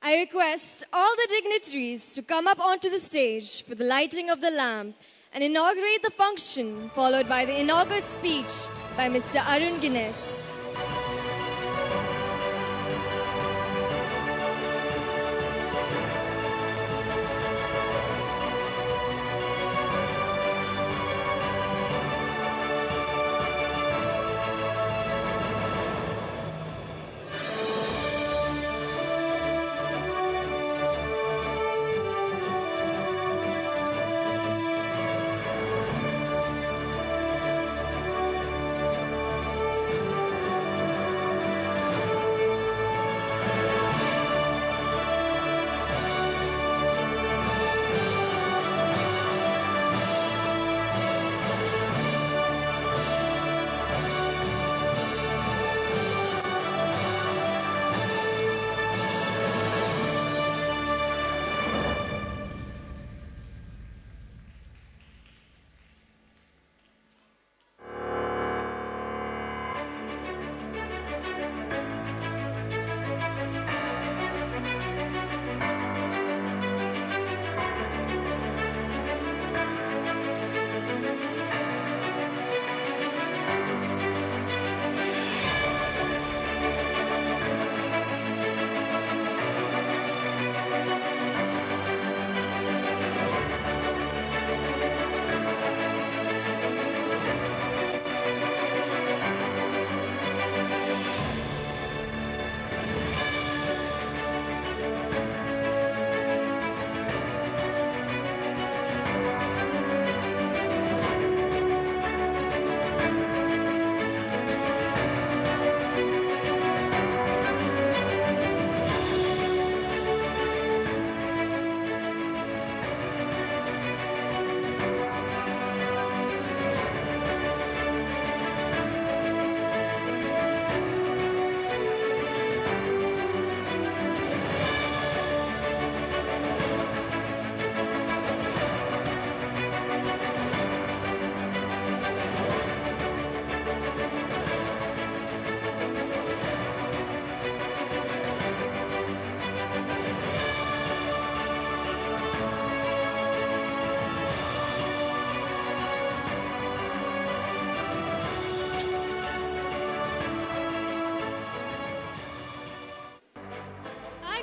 I request all the dignitaries to come up onto the stage for the lighting of the lamp and inaugurate the function, followed by the inaugural speech by Mr. Arun Guinness.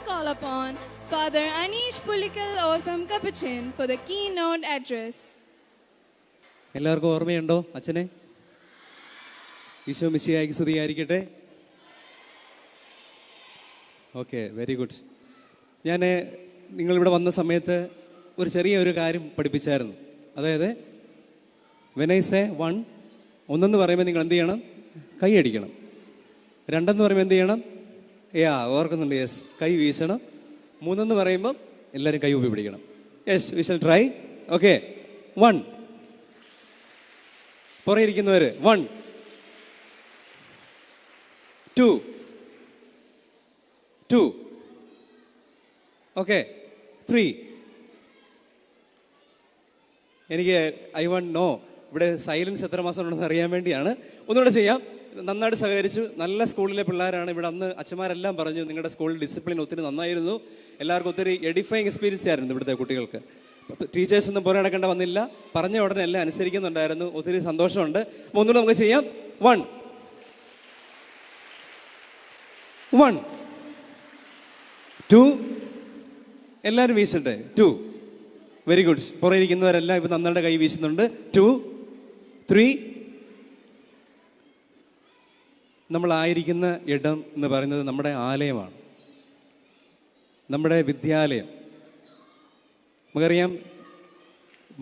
Call upon Father Anish Pulikal OFM Capuchin for the keynote address. എല്ലാവർക്കും ഓർമ്മയുണ്ടോ അച്ഛനെ? ഈശോ മിശിഹായ്ക്ക് സ്തുതിയായിരിക്കട്ടെ. Okay, very good. ഞാൻ നിങ്ങളിവിടെ വന്ന സമയത്ത് ഒരു ചെറിയ കാര്യം പഠിപ്പിച്ചായിരുന്നു. അതായത് വെനൈസെ ഒന്നെന്ന് പറയുമ്പോൾ നിങ്ങൾ എന്ത് ചെയ്യണം? കൈ അടിക്കണം. രണ്ടെന്ന് പറയുമ്പോൾ എന്ത് ചെയ്യണം? ഓർക്കുന്നുണ്ട്. യെസ്, കൈ വീശണം. മൂന്നെന്ന് പറയുമ്പോൾ എല്ലാവരും കൈ ഊപ്പി പിടിക്കണം. Yes, we shall try. Okay, 1. പുറകെ ഇരിക്കുന്നവർ 1, 2, 2. ഓക്കെ, 3. എനിക്ക് ഐ വോണ്ട് നോ ഇവിടെ സൈലൻസ് എത്ര മാസം ഉണ്ടെന്ന് അറിയാൻ വേണ്ടിയാണ്. ഒന്നുകൂടെ ചെയ്യാം. നന്നായിട്ട് സഹകരിച്ചു. നല്ല സ്കൂളിലെ പിള്ളേരാണ്. ഇവിടെ അന്ന് അച്ഛന്മാരെല്ലാം പറഞ്ഞു നിങ്ങളുടെ സ്കൂളിൽ ഡിസിപ്ലിൻ ഒത്തിരി നന്നായിരുന്നു. എല്ലാവർക്കും ഒത്തിരി എഡിഫൈങ് എക്സ്പീരിയൻസ് ആയിരുന്നു ഇവിടുത്തെ കുട്ടികൾക്ക്. ടീച്ചേഴ്സ് ഒന്നും പുറം നടക്കേണ്ട വന്നില്ല. പറഞ്ഞ ഉടനെ എല്ലാം അനുസരിക്കുന്നുണ്ടായിരുന്നു. ഒത്തിരി സന്തോഷമുണ്ട്. അപ്പോൾ ഒന്നുകൂടെ നമുക്ക് ചെയ്യാം. 1, 1, 2. എല്ലാവരും വീശട്ടെ. 2. Very good. പുറകെ ഇരിക്കുന്നവരെല്ലാം ഇപ്പം നന്നായിട്ട് കൈ വീശുന്നുണ്ട്. 2, 3. നമ്മളായിരിക്കുന്ന ഇടം എന്ന് പറയുന്നത് നമ്മുടെ ആലയമാണ്, നമ്മുടെ വിദ്യാലയം. നമുക്കറിയാം,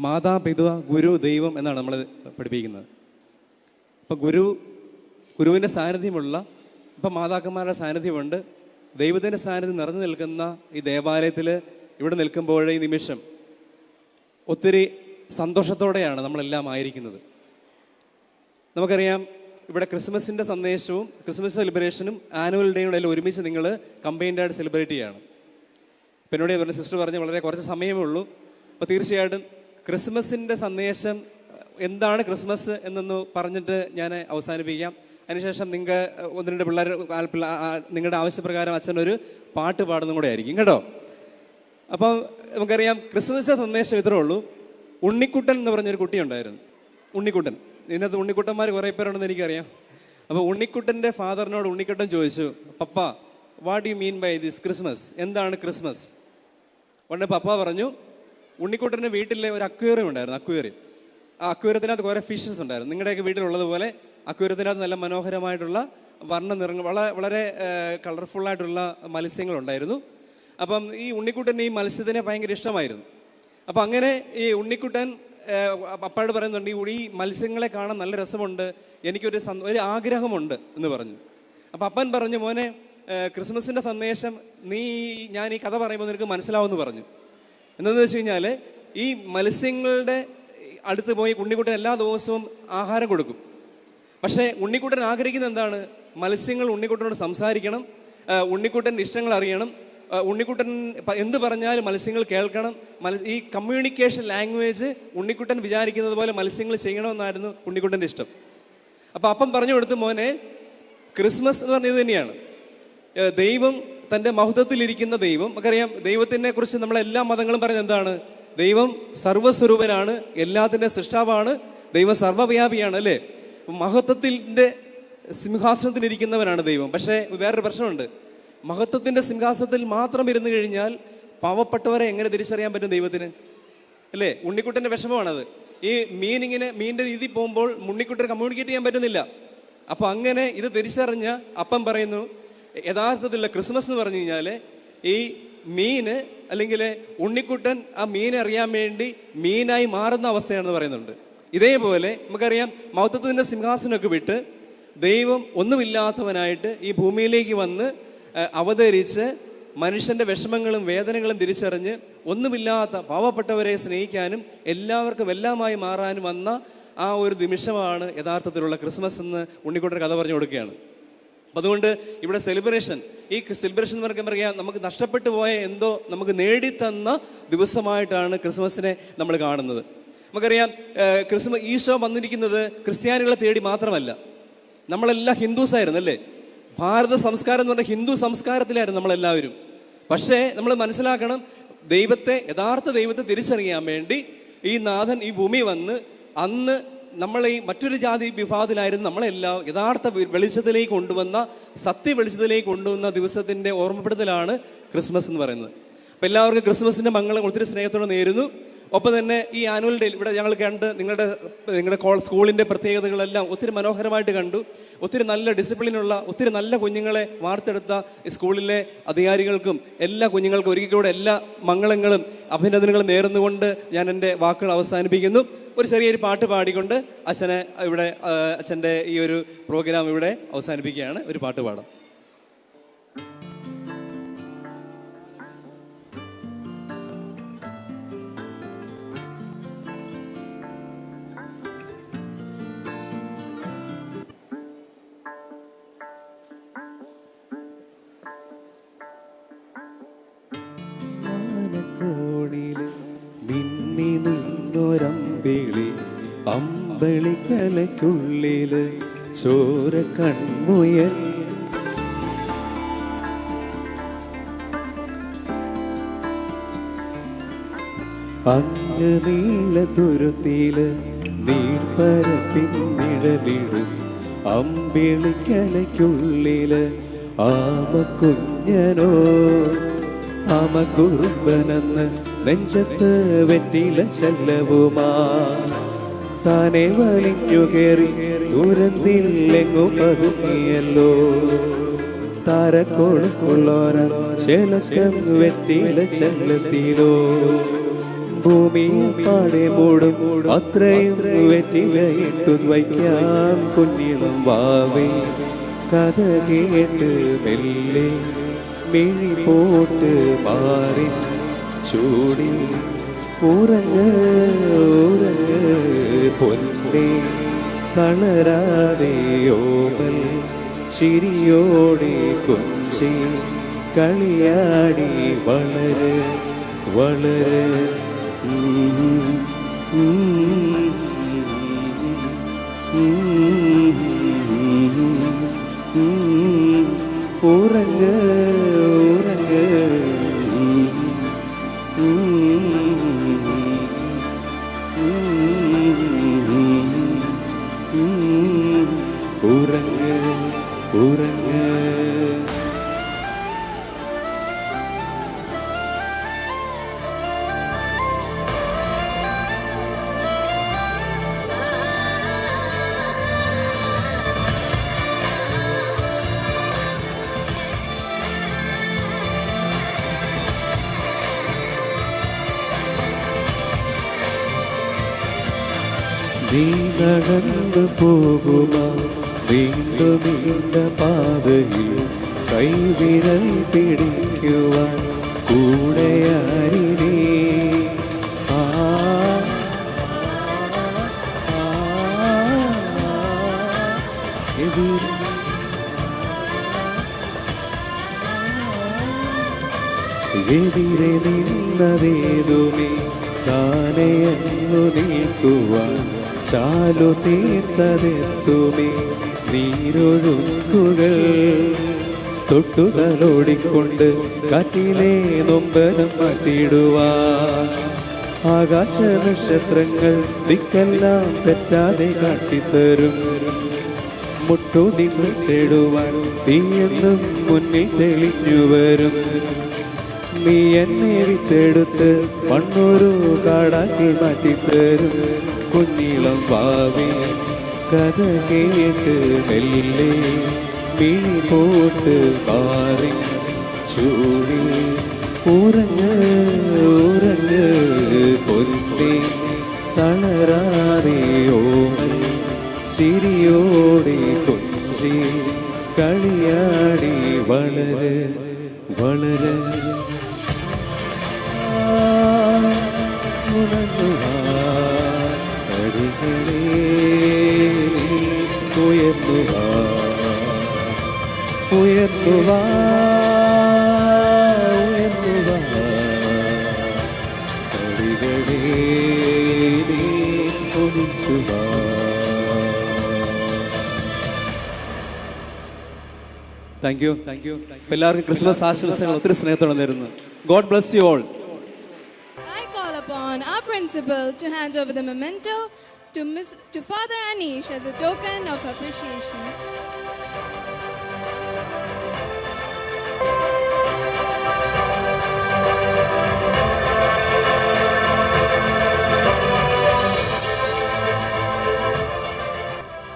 മാതാപിതാ ഗുരു ദൈവം എന്നാണ് നമ്മൾ പഠിപ്പിക്കുന്നത്. അപ്പം ഗുരുവിൻ്റെ സാന്നിധ്യമുള്ള, ഇപ്പം മാതാക്കന്മാരുടെ സാന്നിധ്യമുണ്ട്, ദൈവത്തിൻ്റെ സാന്നിധ്യം നിറഞ്ഞു നിൽക്കുന്ന ഈ ദേവാലയത്തിൽ ഇവിടെ നിൽക്കുമ്പോൾ ഈ നിമിഷം ഒത്തിരി സന്തോഷത്തോടെയാണ് നമ്മളെല്ലാം ആയിരിക്കുന്നത്. നമുക്കറിയാം, ഇവിടെ ക്രിസ്മസിൻ്റെ സന്ദേശവും ക്രിസ്മസ് സെലിബ്രേഷനും ആനുവൽ ഡേയും എല്ലാം ഒരുമിച്ച് നിങ്ങൾ കമ്പൈൻഡായിട്ട് സെലിബ്രേറ്റ് ചെയ്യാണ്. അപ്പം എന്നോട് പറഞ്ഞ സിസ്റ്റർ പറഞ്ഞ് വളരെ കുറച്ച് സമയമേ ഉള്ളൂ. അപ്പോൾ തീർച്ചയായിട്ടും ക്രിസ്മസിൻ്റെ സന്ദേശം എന്താണ് ക്രിസ്മസ് എന്നൊന്ന് പറഞ്ഞിട്ട് ഞാൻ അവസാനിപ്പിക്കാം. അതിനുശേഷം നിങ്ങൾ ഒന്ന് രണ്ട് പിള്ളേർ നിങ്ങളുടെ ആവശ്യപ്രകാരം അച്ഛനൊരു പാട്ട് പാടുന്നതും കൂടെ ആയിരിക്കും കേട്ടോ. അപ്പം നമുക്കറിയാം ക്രിസ്മസ് സന്ദേശം ഇത്രേ ഉള്ളൂ. ഉണ്ണിക്കുട്ടൻ എന്ന് പറഞ്ഞൊരു കുട്ടിയുണ്ടായിരുന്നു. ഉണ്ണിക്കുട്ടൻ, ഇതിനകത്ത് ഉണ്ണിക്കുട്ടന്മാർ കുറേ പേരുണ്ടെന്ന് എനിക്കറിയാം. അപ്പോൾ ഉണ്ണിക്കുട്ടൻ്റെ ഫാദറിനോട് ഉണ്ണിക്കുട്ടൻ ചോദിച്ചു, പപ്പ what you mean by this Christmas, എന്താണ് ക്രിസ്മസ്? ഉടനെ പപ്പ പറഞ്ഞു, ഉണ്ണിക്കുട്ടൻ്റെ വീട്ടിലെ ഒരു അക്വേറിയം ഉണ്ടായിരുന്നു, അക്വേറിയം. ആ അക്വേറിയത്തിനകത്ത് കുറേ ഫിഷസ് ഉണ്ടായിരുന്നു. നിങ്ങളുടെയൊക്കെ വീട്ടിലുള്ളതുപോലെ അക്വേറിയത്തിനകത്ത് നല്ല മനോഹരമായിട്ടുള്ള വർണ്ണ നിറങ്ങൾ, വളരെ കളർഫുള്ളായിട്ടുള്ള മത്സ്യങ്ങളുണ്ടായിരുന്നു. അപ്പം ഈ ഉണ്ണിക്കുട്ടന് ഈ മത്സ്യത്തിനെ ഭയങ്കര ഇഷ്ടമായിരുന്നു. അപ്പം അങ്ങനെ ഈ ഉണ്ണിക്കുട്ടൻ പപ്പയോട് പറയുന്നുണ്ട്, ഈ മത്സ്യങ്ങളെ കാണാൻ നല്ല രസമുണ്ട്, എനിക്കൊരു ആഗ്രഹമുണ്ട് എന്ന് പറഞ്ഞു. അപ്പം അപ്പൻ പറഞ്ഞു, മോനെ ക്രിസ്മസിൻ്റെ സന്ദേശം ഞാൻ ഈ കഥ പറയുമ്പോൾ നിനക്ക് മനസ്സിലാവുമെന്ന് പറഞ്ഞു. എന്താണെന്ന് വെച്ച് കഴിഞ്ഞാൽ ഈ മത്സ്യങ്ങളുടെ അടുത്ത് പോയി ഉണ്ണിക്കുട്ടൻ എല്ലാ ദിവസവും ആഹാരം കൊടുക്കും. പക്ഷേ ഉണ്ണിക്കുട്ടൻ ആഗ്രഹിക്കുന്നത് എന്താണ്? മത്സ്യങ്ങൾ ഉണ്ണിക്കുട്ടനോട് സംസാരിക്കണം, ഉണ്ണിക്കുട്ടൻ്റെ ഇഷ്ടങ്ങൾ അറിയണം, ഉണ്ണിക്കുട്ടൻ എന്ത് പറഞ്ഞാലും മത്സ്യങ്ങൾ കേൾക്കണം. ഈ കമ്മ്യൂണിക്കേഷൻ ലാംഗ്വേജ് ഉണ്ണിക്കുട്ടൻ വിചാരിക്കുന്നത് പോലെ മത്സ്യങ്ങൾ ചെയ്യണമെന്നായിരുന്നു ഉണ്ണിക്കുട്ടൻ്റെ ഇഷ്ടം. അപ്പം അപ്പം പറഞ്ഞു കൊടുത്തു, മോനെ ക്രിസ്മസ് എന്ന് പറഞ്ഞത് തന്നെയാണ്. ദൈവം തൻ്റെ മഹത്വത്തിലിരിക്കുന്ന ദൈവം, നമുക്കറിയാം ദൈവത്തിനെ കുറിച്ച് നമ്മളെല്ലാ മതങ്ങളും പറയുന്നത് എന്താണ്? ദൈവം സർവ്വസ്വരൂപനാണ്, എല്ലാത്തിൻ്റെ സൃഷ്ടാവാണ്, ദൈവം സർവ്വവ്യാപിയാണ്, അല്ലേ? മഹത്വത്തിൻ്റെ സിംഹാസനത്തിലിരിക്കുന്നവനാണ് ദൈവം. പക്ഷേ വേറൊരു പ്രശ്നമുണ്ട്. മഹത്വത്തിൻ്റെ സിംഹാസനത്തിൽ മാത്രം ഇരുന്ന് കഴിഞ്ഞാൽ പാവപ്പെട്ടവരെ എങ്ങനെ തിരിച്ചറിയാൻ പറ്റും ദൈവത്തിന്, അല്ലേ? ഉണ്ണിക്കുട്ടൻ്റെ വിഷമമാണത്. ഈ മീനിൻ്റെ രീതി പോകുമ്പോൾ ഉണ്ണിക്കുട്ടന് കമ്മ്യൂണിക്കേറ്റ് ചെയ്യാൻ പറ്റുന്നില്ല. അപ്പോൾ അങ്ങനെ ഇത് തിരിച്ചറിഞ്ഞ അപ്പം പറയുന്നു, യഥാർത്ഥത്തിലുള്ള ക്രിസ്മസ് എന്ന് പറഞ്ഞു കഴിഞ്ഞാൽ ഈ മീന് അല്ലെങ്കിൽ ഉണ്ണിക്കുട്ടൻ ആ മീനെ അറിയാൻ വേണ്ടി മീനായി മാറുന്ന അവസ്ഥയാണെന്ന് പറയുന്നുണ്ട്. ഇതേപോലെ നമുക്കറിയാം മഹത്വത്തിൻ്റെ സിംഹാസനമൊക്കെ വിട്ട് ദൈവം ഒന്നുമില്ലാത്തവനായിട്ട് ഈ ഭൂമിയിലേക്ക് വന്ന് അവതരിച്ച് മനുഷ്യൻ്റെ വിഷമങ്ങളും വേദനകളും തിരിച്ചറിഞ്ഞ് ഒന്നുമില്ലാത്ത പാവപ്പെട്ടവരെ സ്നേഹിക്കാനും എല്ലാവർക്കും എല്ലാമായി മാറാനും വന്ന ആ ഒരു നിമിഷമാണ് യഥാർത്ഥത്തിലുള്ള ക്രിസ്മസ് എന്ന് ഉണ്ണിക്കുട്ടൻ കഥ പറഞ്ഞു കൊടുക്കുകയാണ്. അതുകൊണ്ട് ഇവിടെ സെലിബ്രേഷൻ, ഈ സെലിബ്രേഷൻ എന്ന് പറയുമ്പോൾ നമുക്ക് നഷ്ടപ്പെട്ടു പോയ എന്തോ നമുക്ക് നേടിത്തന്ന ദിവസമായിട്ടാണ് ക്രിസ്മസിനെ നമ്മൾ കാണുന്നത്. നമുക്കറിയാം ഈശോ വന്നിരിക്കുന്നത് ക്രിസ്ത്യാനികളെ തേടി മാത്രമല്ല, നമ്മളെല്ലാം ഹിന്ദുസായിരുന്നു, അല്ലേ? ഭാരത സംസ്കാരം എന്ന് പറഞ്ഞാൽ ഹിന്ദു സംസ്കാരത്തിലായിരുന്നു നമ്മളെല്ലാവരും. പക്ഷേ നമ്മൾ മനസ്സിലാക്കണം, യഥാർത്ഥ ദൈവത്തെ തിരിച്ചറിയാൻ വേണ്ടി ഈ നാഥൻ ഈ ഭൂമി വന്ന് അന്ന് നമ്മളെ ഈ മറ്റൊരു ജാതി വിഭാഗത്തിലായിരുന്നു നമ്മളെല്ലാം യഥാർത്ഥ വെളിച്ചത്തിലേക്ക് കൊണ്ടുവന്ന, സത്യ വെളിച്ചത്തിലേക്ക് കൊണ്ടുവന്ന ദിവസത്തിൻ്റെ ഓർമ്മപ്പെടുത്തലാണ് ക്രിസ്മസ് എന്ന് പറയുന്നത്. അപ്പം എല്ലാവർക്കും ക്രിസ്മസിൻ്റെ മംഗളം ഒത്തിരി സ്നേഹത്തോടെ നേരുന്നു. ഒപ്പം തന്നെ ഈ ആനുവൽ ഡേ ഇവിടെ ഞങ്ങൾ കണ്ട് നിങ്ങളുടെ സ്കൂളിൻ്റെ പ്രത്യേകതകളെല്ലാം ഒത്തിരി മനോഹരമായിട്ട് കണ്ടു. ഒത്തിരി നല്ല ഡിസിപ്ലിനുള്ള ഒത്തിരി നല്ല കുഞ്ഞുങ്ങളെ വാർത്തെടുത്ത ഈ സ്കൂളിലെ അധികാരികൾക്കും എല്ലാ കുഞ്ഞുങ്ങൾക്കും ഒരിക്കലും എല്ലാ മംഗളങ്ങളും അഭിനന്ദനങ്ങളും നേർന്നുകൊണ്ട് ഞാൻ എൻ്റെ വാക്കുകൾ അവസാനിപ്പിക്കുന്നു. ഒരു ചെറിയൊരു പാട്ട് പാടിക്കൊണ്ട് അച്ഛൻ്റെ ഈ ഒരു പ്രോഗ്രാം ഇവിടെ അവസാനിപ്പിക്കുകയാണ്. ഒരു പാട്ട് പാടാം. മിന്നി നിന്നൊരമ്പിളി അമ്പളിക്കലയ്ക്കുള്ളില് ചോര കൺമുയൽ അങ്ങ് നീല തുരുത്തില് നീർപ്പരപ്പിന്നിഴലിടും അമ്പിളിക്കലയ്ക്കുള്ളില് ആമക്കുഞ്ഞനോ ആമക്കുറുമ്പനെന്ന് നെഞ്ചത്ത് വെറ്റില ശല്ലവുമാ താനെ വലിഞ്ഞു കയറി ദൂരത്തില്ലെങ്ങു പതുങ്ങിയല്ലോ താരക്കോടുക്കുള്ളോര ചെലക്കം വെറ്റില ശല്ലത്തിലോ ഭൂമിയെ പാടെ മൂടും അത്രയും വെറ്റിലയിട്ടു വയ്ക്കാം കുഞ്ഞിളം വാവേ കഥ കേട്ട് മെല്ലെ മിഴി പോട്ട് മാറി ചൂടിൽ ഉറങ്ങ് പൊന്നേ തളരാതെ ഓമൽ ചിരിയോടെ കൊഞ്ചി കളിയാടി വളര് വളര് ഉറങ്ങ് ഉറങ്ങ് ഉറങ്ങ് ഉറങ്ങ്. നീ നടന്നു പോകുമാ വീണ്ടും നിന്റെ പാതയിൽ കൈവിരൽ പിടിക്കുവാൻ കൂടെയായി ആ എതിരെ നിന്നതേതുമേ താനെ എന്നു നിൽക്കുവാൻ ചാലു തീർത്തതെത്തുമേ നീരൊഴുക്കുകൾ തൊട്ടുതലോടിക്കൊണ്ട് കാറ്റിലെ നൊമ്പരം മാറ്റിടുവാൻ ആകാശ നക്ഷത്രങ്ങൾ ദിക്കെല്ലാം തെറ്റാതെ കാട്ടിത്തരും മുട്ടു നിന്ന് തേടുവാൻ തീയെന്നും മുന്നിൽ തെളിഞ്ഞു വരും നീ എന്നെ വിത്തെടുത്ത് മണ്ണൊരു കാടാക്കി മാറ്റിത്തരും കുഞ്ഞിളം ഭാവി കഥ കേട്ട് മെല്ലെ മിഴി പോട്ട് മാറി ചൂടി ഉറങ്ങ് ഉറങ്ങ് പൊന്നി തളരാതെ ഓമൽ ചിരിയോടെ കൊഞ്ചി കളിയാടി വളര് വളര് ഉയർത്തുവാ ഉയർത്തുവാ ഉയർത്തുവാ കളികളേ ഒളിച്ചുവാ. Thank you thank you. എല്ലാവർക്കും ക്രിസ്മസ് ആശംസകൾ ഒത്തിരി സ്നേഹത്തോടെ നേരുന്നു. God bless you all. I call upon our principal to hand over the memento to Father Anish as a token of appreciation.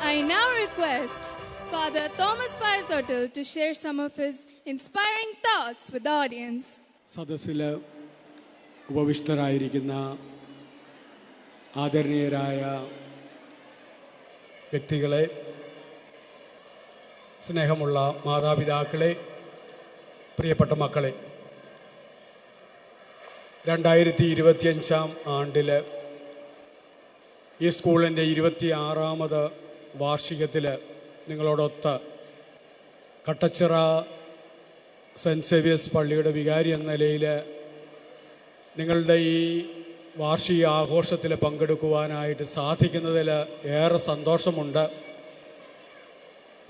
I now request Father Thomas Parathotil to share some of his inspiring thoughts with the audience. സദസ്സിൽ ഉപവിഷ്ടരായിരിക്കുന്ന ആദരണീയരായ വ്യക്തികളെ, സ്നേഹമുള്ള മാതാപിതാക്കളെ, പ്രിയപ്പെട്ട മക്കളെ, 2025 ആണ്ടിൽ ഈ സ്കൂളിൻ്റെ 26ാമത് വാർഷികത്തിൽ നിങ്ങളോടൊത്ത് കട്ടച്ചിറ സെൻറ്റ് സേവിയേഴ്സ് പള്ളിയുടെ വികാരി എന്ന നിലയിൽ നിങ്ങളുടെ ഈ വാർഷിക ആഘോഷത്തിൽ പങ്കെടുക്കുവാനായിട്ട് സാധിക്കുന്നതിൽ ഏറെ സന്തോഷമുണ്ട്.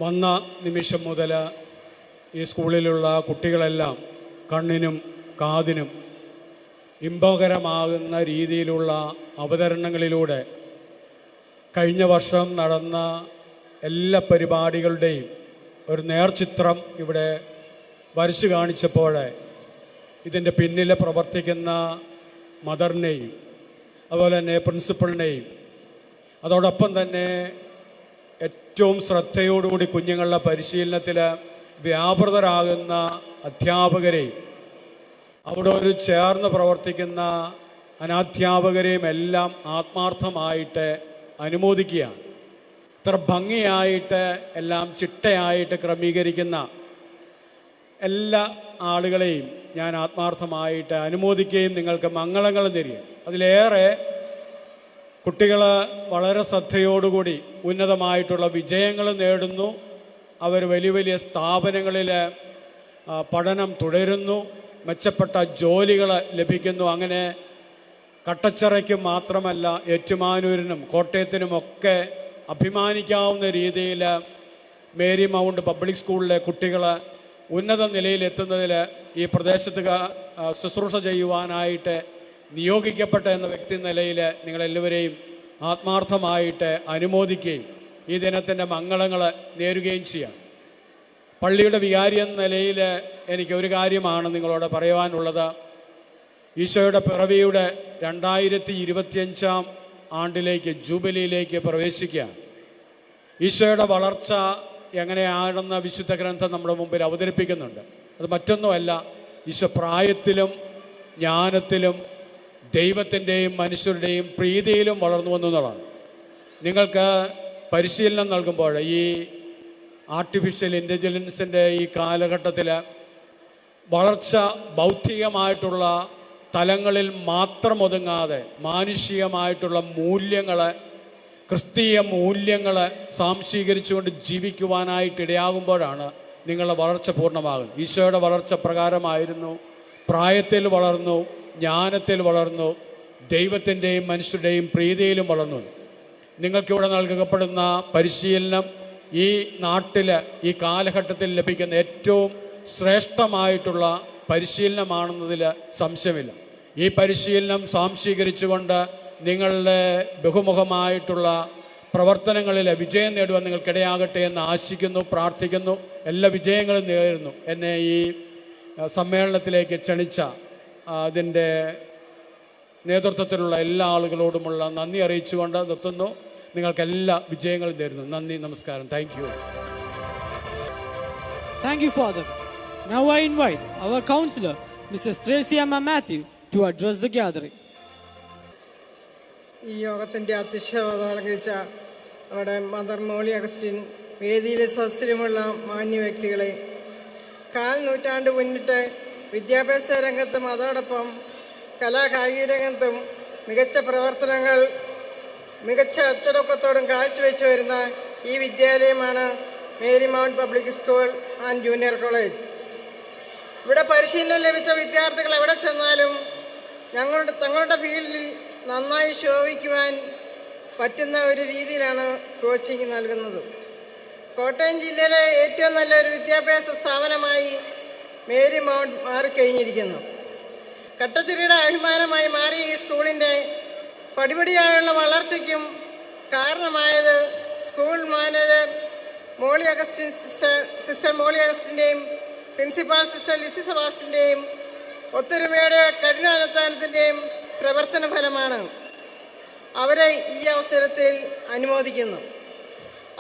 വന്ന നിമിഷം മുതൽ ഈ സ്കൂളിലുള്ള കുട്ടികളെല്ലാം കണ്ണിനും കാതിനും ഇമ്പകരമാകുന്ന രീതിയിലുള്ള അവതരണങ്ങളിലൂടെ കഴിഞ്ഞ വർഷം നടന്ന എല്ലാ പരിപാടികളുടെയും ഒരു നേർചിത്രം ഇവിടെ വരച്ചു കാണിച്ചപ്പോൾ ഇതിൻ്റെ പിന്നിൽ പ്രവർത്തിക്കുന്ന മദറിനെയും അതുപോലെ തന്നെ പ്രിൻസിപ്പളിനെയും അതോടൊപ്പം തന്നെ ഏറ്റവും ശ്രദ്ധയോടുകൂടി കുഞ്ഞുങ്ങളുടെ പരിശീലനത്തിൽ വ്യാപൃതരാകുന്ന അധ്യാപകരെയും അവിടെ ഒരു ചേർന്ന് പ്രവർത്തിക്കുന്ന അനാധ്യാപകരെയും എല്ലാം ആത്മാർത്ഥമായിട്ട് അനുമോദിക്കുകയാണ്. ഇത്ര ഭംഗിയായിട്ട് എല്ലാം ചിട്ടയായിട്ട് ക്രമീകരിക്കുന്ന എല്ലാ ആളുകളെയും ഞാൻ ആത്മാർത്ഥമായിട്ട് അനുമോദിക്കുകയും നിങ്ങൾക്ക് മംഗളങ്ങൾ നേരുകയും, അതിലേറെ കുട്ടികൾ വളരെ ശ്രദ്ധയോടുകൂടി ഉന്നതമായിട്ടുള്ള വിജയങ്ങൾ നേടുന്നു. അവർ വലിയ വലിയ സ്ഥാപനങ്ങളിൽ പഠനം തുടരുന്നു, മെച്ചപ്പെട്ട ജോലികൾ ലഭിക്കുന്നു. അങ്ങനെ കട്ടച്ചിറയ്ക്കും മാത്രമല്ല ഏറ്റുമാനൂരിനും കോട്ടയത്തിനുമൊക്കെ അഭിമാനിക്കാവുന്ന രീതിയിൽ മേരി മൗണ്ട് പബ്ലിക് സ്കൂളിലെ കുട്ടികൾ ഉന്നത നിലയിലെത്തുന്നതിൽ ഈ പ്രദേശത്ത് ശുശ്രൂഷ ചെയ്യുവാനായിട്ട് നിയോഗിക്കപ്പെട്ട എന്ന വ്യക്തി നിലയിൽ നിങ്ങളെല്ലാവരെയും ആത്മാർത്ഥമായിട്ട് അനുമോദിക്കുകയും ഈ ദിനത്തിൻ്റെ മംഗളങ്ങൾ നേരുകയും ചെയ്യാം. പള്ളിയുടെ വികാരി എന്ന നിലയിൽ എനിക്ക് ഒരു കാര്യമാണ് നിങ്ങളോട് പറയുവാനുള്ളത്. ഈശോയുടെ പിറവിയുടെ 2025 ആണ്ടിലേക്ക്, ജൂബിലിയിലേക്ക് പ്രവേശിക്കുക. ഈശോയുടെ വളർച്ച എങ്ങനെയാണെന്ന് വിശുദ്ധ ഗ്രന്ഥം നമ്മുടെ മുമ്പിൽ അവതരിപ്പിക്കുന്നുണ്ട്. അത് മറ്റൊന്നുമല്ല, ഈശോ പ്രായത്തിലും ജ്ഞാനത്തിലും ദൈവത്തിൻ്റെയും മനുഷ്യരുടെയും പ്രീതിയിലും വളർന്നു വന്നതാണ്. നിങ്ങൾക്ക് പരിശീലനം നൽകുമ്പോൾ ഈ ആർട്ടിഫിഷ്യൽ ഇൻ്റലിജൻസിൻ്റെ ഈ കാലഘട്ടത്തിൽ വളർച്ച ബൗദ്ധികമായിട്ടുള്ള തലങ്ങളിൽ മാത്രം ഒതുങ്ങാതെ മാനുഷികമായിട്ടുള്ള മൂല്യങ്ങൾ, ക്രിസ്തീയ മൂല്യങ്ങൾ സാംശീകരിച്ചുകൊണ്ട് ജീവിക്കുവാനായിട്ട് ഇടയാകുമ്പോഴാണ് നിങ്ങളുടെ വളർച്ച പൂർണ്ണമാകുന്നത്. ഈശോയുടെ വളർച്ച പ്രകാരമായിരുന്നു. പ്രായത്തിൽ വളർന്നു, ജ്ഞാനത്തിൽ വളർന്നു, ദൈവത്തിൻ്റെയും മനുഷ്യരുടെയും പ്രീതിയിലും വളർന്നു. നിങ്ങൾക്കിവിടെ നൽകപ്പെടുന്ന പരിശീലനം ഈ നാട്ടിൽ ഈ കാലഘട്ടത്തിൽ ലഭിക്കുന്ന ഏറ്റവും ശ്രേഷ്ഠമായിട്ടുള്ള പരിശീലനമാണെന്നതിൽ സംശയമില്ല. ഈ പരിശീലനം സ്വാംശീകരിച്ചുകൊണ്ട് നിങ്ങളുടെ ബഹുമുഖമായിട്ടുള്ള പ്രവർത്തനങ്ങളിൽ വിജയം നേടുവാൻ നിങ്ങൾക്കിടയാകട്ടെ എന്ന് ആശിക്കുന്നു, പ്രാർത്ഥിക്കുന്നു. എല്ലാ വിജയങ്ങളും നേരുന്നു. എന്നെ ഈ സമ്മേളനത്തിലേക്ക് ക്ഷണിച്ച അതിൻ്റെ നേതൃത്വത്തിലുള്ള എല്ലാ ആളുകളോടുമുള്ള നന്ദി അറിയിച്ചുകൊണ്ട് നിർത്തുന്നു. നിങ്ങൾക്ക് എല്ലാ വിജയങ്ങളും നേരുന്നു. നന്ദി, നമസ്കാരം. Thank you. Thank you, Father. Now I invite our counselor, Mrs. Tracy Emma Matthew, to address the gathering. ഈ യോഗത്തിൻ്റെ അധ്യക്ഷത അലങ്കരിച്ച നമ്മുടെ മദർ മോളി അഗസ്റ്റിൻ, വേദിയിലെ സദസ്സിലുമുള്ള മാന്യ വ്യക്തികളെ, 4 നൂറ്റാണ്ട് മുന്നിട്ട് വിദ്യാഭ്യാസ രംഗത്തും അതോടൊപ്പം കലാകായിക രംഗത്തും മികച്ച പ്രവർത്തനങ്ങൾ മികച്ച അച്ചടക്കത്തോടും കാഴ്ചവെച്ചു വരുന്ന ഈ വിദ്യാലയമാണ് Mary Mount public school and junior college. ഇവിടെ പരിശീലനം ലഭിച്ച വിദ്യാർത്ഥികൾ എവിടെ ചെന്നാലും തങ്ങളുടെ ഫീൽഡിൽ നന്നായി ശോഭിക്കുവാൻ പറ്റുന്ന ഒരു രീതിയിലാണ് കോച്ചിങ് നൽകുന്നത്. കോട്ടയം ജില്ലയിലെ ഏറ്റവും നല്ലൊരു വിദ്യാഭ്യാസ സ്ഥാപനമായി മേരി മൗണ്ട് മാറിക്കഴിഞ്ഞിരിക്കുന്നു. കട്ടച്ചിരിയുടെ അഭിമാനമായി മാറിയ ഈ സ്കൂളിൻ്റെ പടിപടിയായുള്ള വളർച്ചയ്ക്കും കാരണമായത് സ്കൂൾ മാനേജർ മോളി അഗസ്റ്റിൻ സിസ്റ്റർ മോളി അഗസ്റ്റിൻ്റെയും പ്രിൻസിപ്പാൾ സിസ്റ്റർ ലിസി സെബാസ്റ്റിൻ്റെയും ഒത്തൊരുമയുടെ കഠിനാധ്വാനത്തിൻ്റെയും പ്രവർത്തന ഫലമാണ്. അവരെ ഈ അവസരത്തിൽ അനുമോദിക്കുന്നു.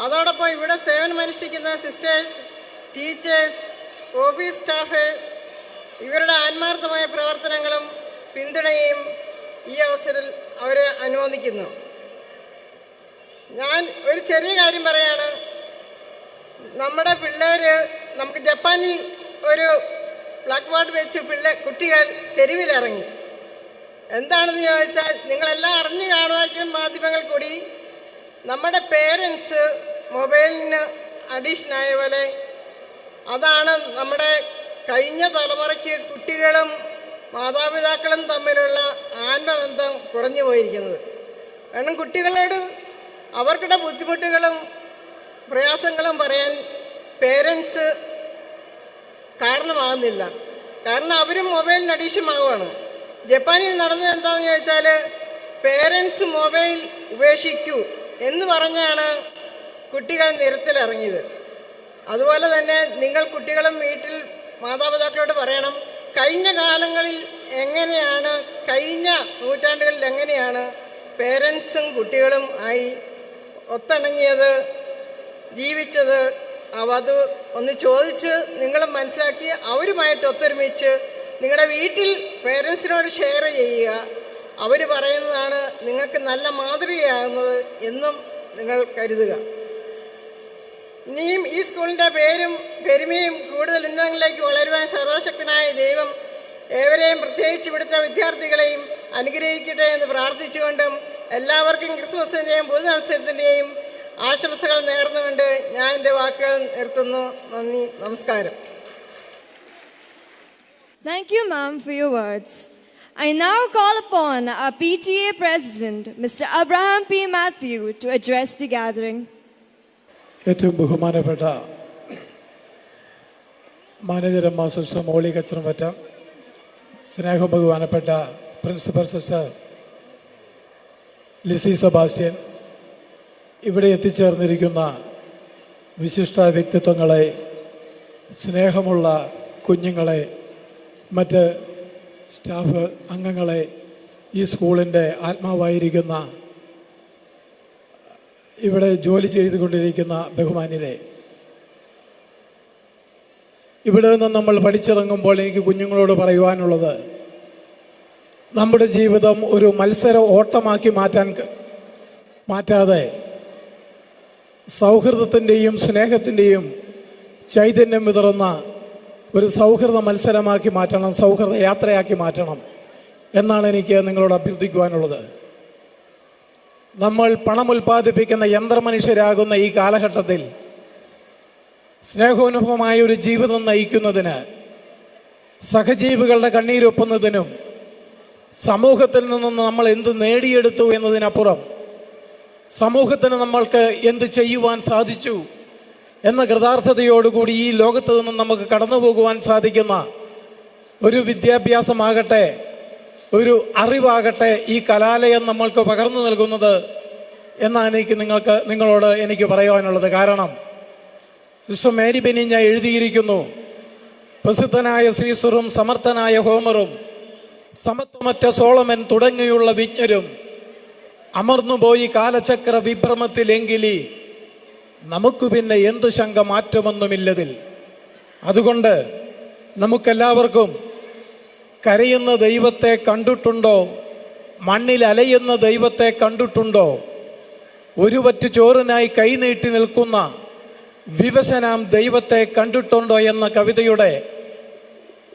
അതോടൊപ്പം ഇവിടെ സേവനമനുഷ്ഠിക്കുന്ന സിസ്റ്റേഴ്സ്, ടീച്ചേഴ്സ്, ഓഫീസ് സ്റ്റാഫ്, ഇവരുടെ ആത്മാർത്ഥമായ പ്രവർത്തനങ്ങളും പിന്തുണയും ഈ അവസരത്തിൽ അവരെ അനുമോദിക്കുന്നു. ഞാൻ ഒരു ചെറിയ കാര്യം പറയാണ്. നമ്മുടെ പിള്ളേർ, നമുക്ക് ജപ്പാനിൽ ഒരു ബ്ലാക്ക് ബോർഡ് വെച്ച് കുട്ടികൾ തെരുവിലിറങ്ങി. എന്താണെന്ന് ചോദിച്ചാൽ, നിങ്ങളെല്ലാം അറിഞ്ഞു കാണുമായിരിക്കും മാധ്യമങ്ങൾ കൂടി, നമ്മുടെ പേരൻസ് മൊബൈലിന് അഡിക്ഷനായ പോലെ അതാണ് നമ്മുടെ കഴിഞ്ഞ തലമുറയ്ക്ക് കുട്ടികളും മാതാപിതാക്കളും തമ്മിലുള്ള ആത്മബന്ധം കുറഞ്ഞു പോയിരിക്കുന്നത്. കാരണം കുട്ടികളോട് അവർക്കുടെ ബുദ്ധിമുട്ടുകളും പ്രയാസങ്ങളും പറയാൻ പേരൻസ് കാരണമാകുന്നില്ല. കാരണം അവരും മൊബൈലിന് അഡിക്ഷനാവുകയാണ്. ജപ്പാനിൽ നടന്നത് എന്താണെന്ന് ചോദിച്ചാൽ, പേരൻസ് മൊബൈൽ ഉപേക്ഷിക്കൂ എന്ന് പറഞ്ഞാണ് കുട്ടികൾ നിരത്തിലിറങ്ങിയത്. അതുപോലെ തന്നെ നിങ്ങൾ കുട്ടികളും വീട്ടിൽ മാതാപിതാക്കളോട് പറയണം, കഴിഞ്ഞ കാലങ്ങളിൽ എങ്ങനെയാണ്, കഴിഞ്ഞ നൂറ്റാണ്ടുകളിൽ എങ്ങനെയാണ് പേരൻസും കുട്ടികളും ആയി ഒത്തിണങ്ങിയത്, ജീവിച്ചത്. അത് ഒന്ന് ചോദിച്ച് നിങ്ങളും മനസ്സിലാക്കി അവരുമായിട്ട് ഒത്തൊരുമിച്ച് നിങ്ങളുടെ വീട്ടിൽ പേരൻസിനോട് ഷെയർ ചെയ്യുക. അവർ പറയുന്നതാണ് നിങ്ങൾക്ക് നല്ല മാതൃകയാകുന്നത് എന്നും നിങ്ങൾ കരുതുക. ഇനിയും ഈ സ്കൂളിൻ്റെ പേരും പെരുമയും കൂടുതൽ ഉന്നതങ്ങളിലേക്ക് വളരുവാൻ സർവശക്തനായ ദൈവം ഏവരെയും, പ്രത്യേകിച്ച് ഇവിടുത്തെ വിദ്യാർത്ഥികളെയും അനുഗ്രഹിക്കട്ടെ എന്ന് പ്രാർത്ഥിച്ചുകൊണ്ടും എല്ലാവർക്കും ക്രിസ്മസിൻ്റെയും പുതുവത്സരത്തിൻ്റെയും ആശംസകൾ നേർന്നുകൊണ്ട് ഞാൻ എൻ്റെ വാക്കുകൾ നിർത്തുന്നു. നന്ദി, നമസ്കാരം. Thank you, ma'am, for your words. I now call upon our PTA President, Mr. Abraham P. Matthew, to address the gathering. ഏറ്റവും ബഹുമാനപ്പെട്ട മാനേജരമ്മ സിസ്റ്റർ മോളി കച്ചറമ്പറ്റ, സ്നേഹം ബഹുമാനപ്പെട്ട പ്രിൻസിപ്പൽ സിസ്റ്റർ ലിസി സെബാസ്റ്റ്യൻ, ഇവിടെ എത്തിച്ചേർന്നിരിക്കുന്ന വിശിഷ്ട വ്യക്തിത്വങ്ങളെ, സ്നേഹമുള്ള കുഞ്ഞുങ്ങളെ, മറ്റ് സ്റ്റാഫ് അംഗങ്ങളെ, ഈ സ്കൂളിൻ്റെ ആത്മാവായിരിക്കുന്ന ഇവിടെ ജോലി ചെയ്തുകൊണ്ടിരിക്കുന്ന ബഹുമാന്യരെ, ഇവിടെ നിന്ന് നമ്മൾ പഠിച്ചിറങ്ങുമ്പോൾ എനിക്ക് കുഞ്ഞുങ്ങളോട് പറയുവാനുള്ളത്, നമ്മുടെ ജീവിതം ഒരു മത്സര ഓട്ടമാക്കി മാറ്റാതെ സൗഹൃദത്തിൻ്റെയും സ്നേഹത്തിൻ്റെയും ചൈതന്യം വിതറുന്ന ഒരു സൗഹൃദ മത്സരമാക്കി മാറ്റണം, സൗഹൃദ യാത്രയാക്കി മാറ്റണം എന്നാണ് എനിക്ക് നിങ്ങളോട് അഭ്യർത്ഥിക്കുവാനുള്ളത്. നമ്മൾ പണം ഉൽപ്പാദിപ്പിക്കുന്ന യന്ത്രമനുഷ്യരാകുന്ന ഈ കാലഘട്ടത്തിൽ സ്നേഹോനുഭവമായ ഒരു ജീവിതം നയിക്കുന്നതിന്, സഹജീവികളുടെ കണ്ണീരൊപ്പുന്നതിനും, സമൂഹത്തിൽ നിന്നും നമ്മൾ എന്ത് നേടിയെടുത്തു എന്നതിനപ്പുറം സമൂഹത്തിന് നമ്മൾക്ക് എന്ത് ചെയ്യുവാൻ സാധിച്ചു എന്ന കൃതാർത്ഥതയോടുകൂടി ഈ ലോകത്ത് നിന്നും നമുക്ക് കടന്നു പോകുവാൻ സാധിക്കുന്ന ഒരു വിദ്യാഭ്യാസമാകട്ടെ, ഒരു അറിവാകട്ടെ ഈ കലാലയം നമ്മൾക്ക് പകർന്നു നൽകുന്നത് എന്നാണ് നിങ്ങളോട് എനിക്ക് പറയുവാനുള്ളത്. കാരണം സിസ്റ്റർ മേരി ബെനിഞ്ഞ എഴുതിയിരിക്കുന്നു, പ്രസിദ്ധനായ സീസറും സമർത്ഥനായ ഹോമറും സമത്വമറ്റ സോളമൻ തുടങ്ങിയുള്ള വിജ്ഞരും അമർന്നുപോയി കാലചക്ര വിഭ്രമത്തിലെങ്കിലി നമുക്ക് പിന്നെ എന്തു ശങ്ക മാറ്റമൊന്നുമില്ലതിൽ. അതുകൊണ്ട് നമുക്കെല്ലാവർക്കും കരയുന്ന ദൈവത്തെ കണ്ടിട്ടുണ്ടോ, മണ്ണിൽ അലയുന്ന ദൈവത്തെ കണ്ടിട്ടുണ്ടോ, ഒരു വറ്റ് ചോറിനായി കൈനീട്ടി നിൽക്കുന്ന വിവശനാം ദൈവത്തെ കണ്ടിട്ടുണ്ടോ എന്ന കവിതയുടെ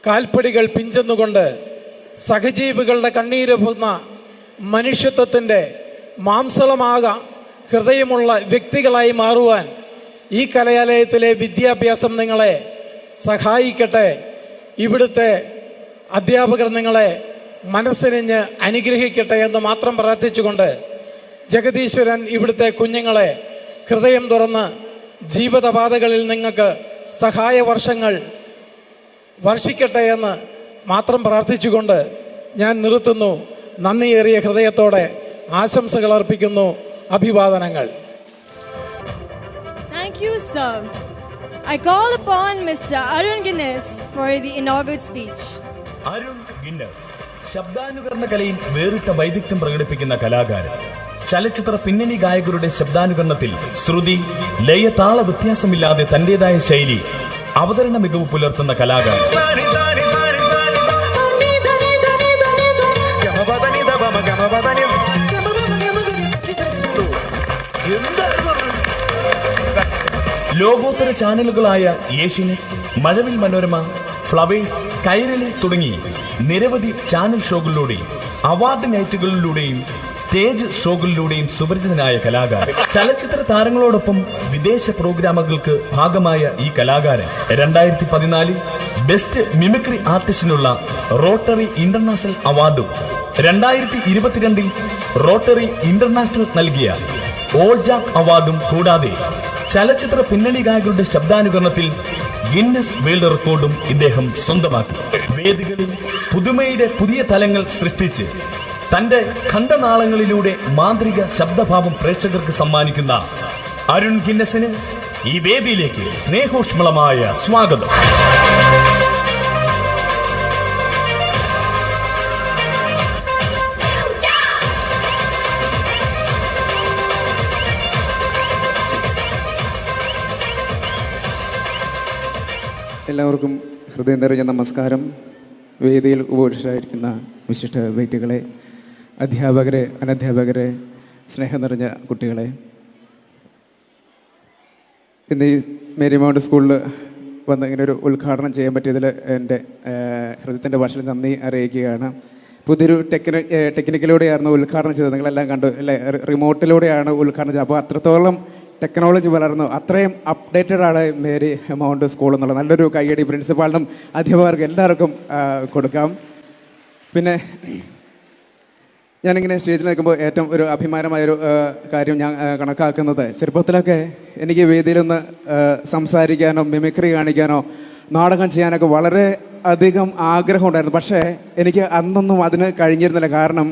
കാൽപ്പടികൾ പിഞ്ചെന്നുകൊണ്ട് സഹജീവികളുടെ കണ്ണീരൊപ്പുന്ന മനുഷ്യത്വത്തിൻ്റെ മാംസളമാകാം ഹൃദയമുള്ള വ്യക്തികളായി മാറുവാൻ ഈ കലാലയത്തിലെ വിദ്യാഭ്യാസം നിങ്ങളെ സഹായിക്കട്ടെ. ഇവിടുത്തെ അധ്യാപകർ നിങ്ങളെ മനസ്സിനിഞ്ഞ് അനുഗ്രഹിക്കട്ടെ എന്ന് മാത്രം പ്രാർത്ഥിച്ചുകൊണ്ട് ജഗദീശ്വരൻ ഇവിടുത്തെ കുഞ്ഞുങ്ങളെ ഹൃദയം തുറന്ന് ജീവിതപാതകളിൽ നിങ്ങൾക്ക് സഹായ വർഷങ്ങൾ വർഷിക്കട്ടെ എന്ന് മാത്രം പ്രാർത്ഥിച്ചുകൊണ്ട് ഞാൻ നിർത്തുന്നു. നന്ദിയേറിയ ഹൃദയത്തോടെ ആശംസകൾ അർപ്പിക്കുന്നു. അഭിവാദനങ്ങൾ. Thank you, sir. I call upon Mr. Arun Guinness for the inaugural speech. Arun Guinness ശബ്ദാനുകരണ കലയിൽ വേറിട്ട വൈദഗ്ധ്യം പ്രകടിപ്പിക്കുന്ന കലാകാരൻ. ചലച്ചിത്ര പിന്നണി ഗായകരുടെ ശബ്ദാനുകരണത്തിൽ ശ്രുതി, ലയ, താള വ്യത്യാസമില്ലാതെ തന്റേതായ ശൈലി, അവതരണ മികവ് പുലർത്തുന്ന കലാകാരൻ. ലോകോത്തര ചാനലുകളായ ഏഷ്യനെറ്റ്, മഴവിൽ മനോരമ, ഫ്ലവേഴ്സ്, കൈരളി തുടങ്ങി നിരവധി ചാനൽ ഷോകളിലൂടെയും അവാർഡ് നൈറ്റുകളിലൂടെയും സ്റ്റേജ് ഷോകളിലൂടെയും സുപരിചിതനായ കലാകാരൻ. ചലച്ചിത്ര താരങ്ങളോടൊപ്പം വിദേശ പ്രോഗ്രാമുകൾക്ക് ഭാഗമായ ഈ കലാകാരൻ 2014 ബെസ്റ്റ് മിമിക്രി ആർട്ടിസ്റ്റിനുള്ള റോട്ടറി ഇന്റർനാഷണൽ അവാർഡും 2022 റോട്ടറി ഇന്റർനാഷണൽ നൽകിയ ഓൾ ജാക്ക് അവാർഡും കൂടാതെ ചലച്ചിത്ര പിന്നണി ഗായകരുടെ ശബ്ദാനുകരണത്തിൽ ഗിന്നസ് വേൾഡ് റെക്കോർഡും ഇദ്ദേഹം സ്വന്തമാക്കി. വേദികളിൽ പുതുമയുടെ പുതിയ തലങ്ങൾ സൃഷ്ടിച്ച് തന്റെ ഖണ്ഡനാളങ്ങളിലൂടെ മാന്ത്രിക ശബ്ദഭാവം പ്രേക്ഷകർക്ക് സമ്മാനിക്കുന്ന അരുൺ ഗിന്നസിന് ഈ വേദിയിലേക്ക് സ്നേഹോഷ്മളമായ സ്വാഗതം. എല്ലാവർക്കും ഹൃദയം നിറഞ്ഞ നമസ്കാരം. വേദിയിൽ ഉപവിഷ്ടരായിരിക്കുന്ന വിശിഷ്ട വ്യക്തികളെ, അധ്യാപകരെ, അനധ്യാപകരെ, സ്നേഹം നിറഞ്ഞ കുട്ടികളെ, ഇന്ന് ഈ മേരി മൗണ്ട് സ്കൂളിൽ വന്ന് ഇങ്ങനെ ഒരു ഉദ്ഘാടനം ചെയ്യാൻ പറ്റിയതിൽ എൻ്റെ ഹൃദയത്തിൻ്റെ ഭാഷയിൽ നന്ദി അറിയിക്കുകയാണ്. പുതിയൊരു ടെക്നിക്കിലൂടെയായിരുന്നു ഉദ്ഘാടനം ചെയ്തത്. നിങ്ങളെല്ലാം കണ്ടു അല്ലേ? റിമോട്ടിലൂടെയാണ് ഉദ്ഘാടനം ചെയ്തത്. അപ്പോൾ അത്രത്തോളം ടെക്നോളജി വളർന്നു, അത്രയും അപ്ഡേറ്റഡ് ആണ് മേരി മൗണ്ട് സ്കൂൾ എന്നുള്ളത്. നല്ലൊരു കൈയടി പ്രിൻസിപ്പാളിനും അധ്യാപകർക്കും എല്ലാവർക്കും കൊടുക്കാം. പിന്നെ ഞാനിങ്ങനെ സ്റ്റേജിൽ നിൽക്കുമ്പോൾ ഏറ്റവും ഒരു അഭിമാനമായൊരു കാര്യം ഞാൻ കണക്കാക്കുന്നത്, ചെറുപ്പത്തിലൊക്കെ എനിക്ക് വേദിയിലൊന്ന് സംസാരിക്കാനോ മിമിക്രി കാണിക്കാനോ നാടകം ചെയ്യാനൊക്കെ വളരെ അധികം ആഗ്രഹമുണ്ടായിരുന്നു. പക്ഷേ എനിക്ക് അന്നൊന്നും അതിന് കഴിഞ്ഞിരുന്നില്ല. കാരണം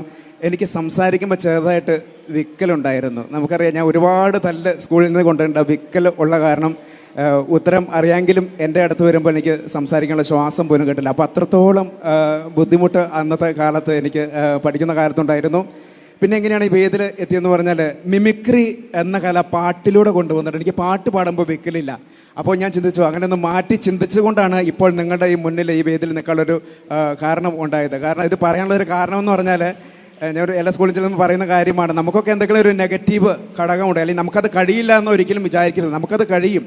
എനിക്ക് സംസാരിക്കുമ്പോൾ ചെറുതായിട്ട് വിക്കലുണ്ടായിരുന്നു. നമുക്കറിയാം, ഞാൻ ഒരുപാട് തല്ല് സ്കൂളിൽ നിന്ന് കൊണ്ടുവരേണ്ട വിക്കൽ ഉള്ള കാരണം ഉത്തരം അറിയാമെങ്കിലും എൻ്റെ അടുത്ത് വരുമ്പോൾ എനിക്ക് സംസാരിക്കാനുള്ള ശ്വാസം പോലും കിട്ടില്ല. അപ്പോൾ അത്രത്തോളം ബുദ്ധിമുട്ട് അന്നത്തെ കാലത്ത് എനിക്ക് പഠിക്കുന്ന കാലത്തുണ്ടായിരുന്നു. പിന്നെ എങ്ങനെയാണ് ഈ വേദിയിൽ എത്തിയെന്ന് പറഞ്ഞാൽ, മിമിക്രി എന്ന കല പാട്ടിലൂടെ കൊണ്ടുവന്നിട്ട് എനിക്ക് പാട്ട് പാടുമ്പോൾ വിക്കലില്ല. അപ്പോൾ ഞാൻ ചിന്തിച്ചു, അങ്ങനെ ഒന്ന് മാറ്റി ചിന്തിച്ചുകൊണ്ടാണ് ഇപ്പോൾ നിങ്ങളുടെ ഈ മുന്നിൽ ഈ വേദിയിൽ നിൽക്കാനുള്ളൊരു കാരണം ഉണ്ടായത്. കാരണം ഇത് പറയാനുള്ളൊരു കാരണം എന്ന് പറഞ്ഞാൽ, ഞാനൊരു എല്ലാ സ്കൂളിൽ ചെല്ലുമ്പോൾ പറയുന്ന കാര്യമാണ്, നമുക്കൊക്കെ എന്തെങ്കിലും ഒരു നെഗറ്റീവ് ഘടകമുണ്ട്, അല്ലെങ്കിൽ നമുക്കത് കഴിയില്ല എന്ന് ഒരിക്കലും വിചാരിക്കരുത്. നമുക്കത് കഴിയും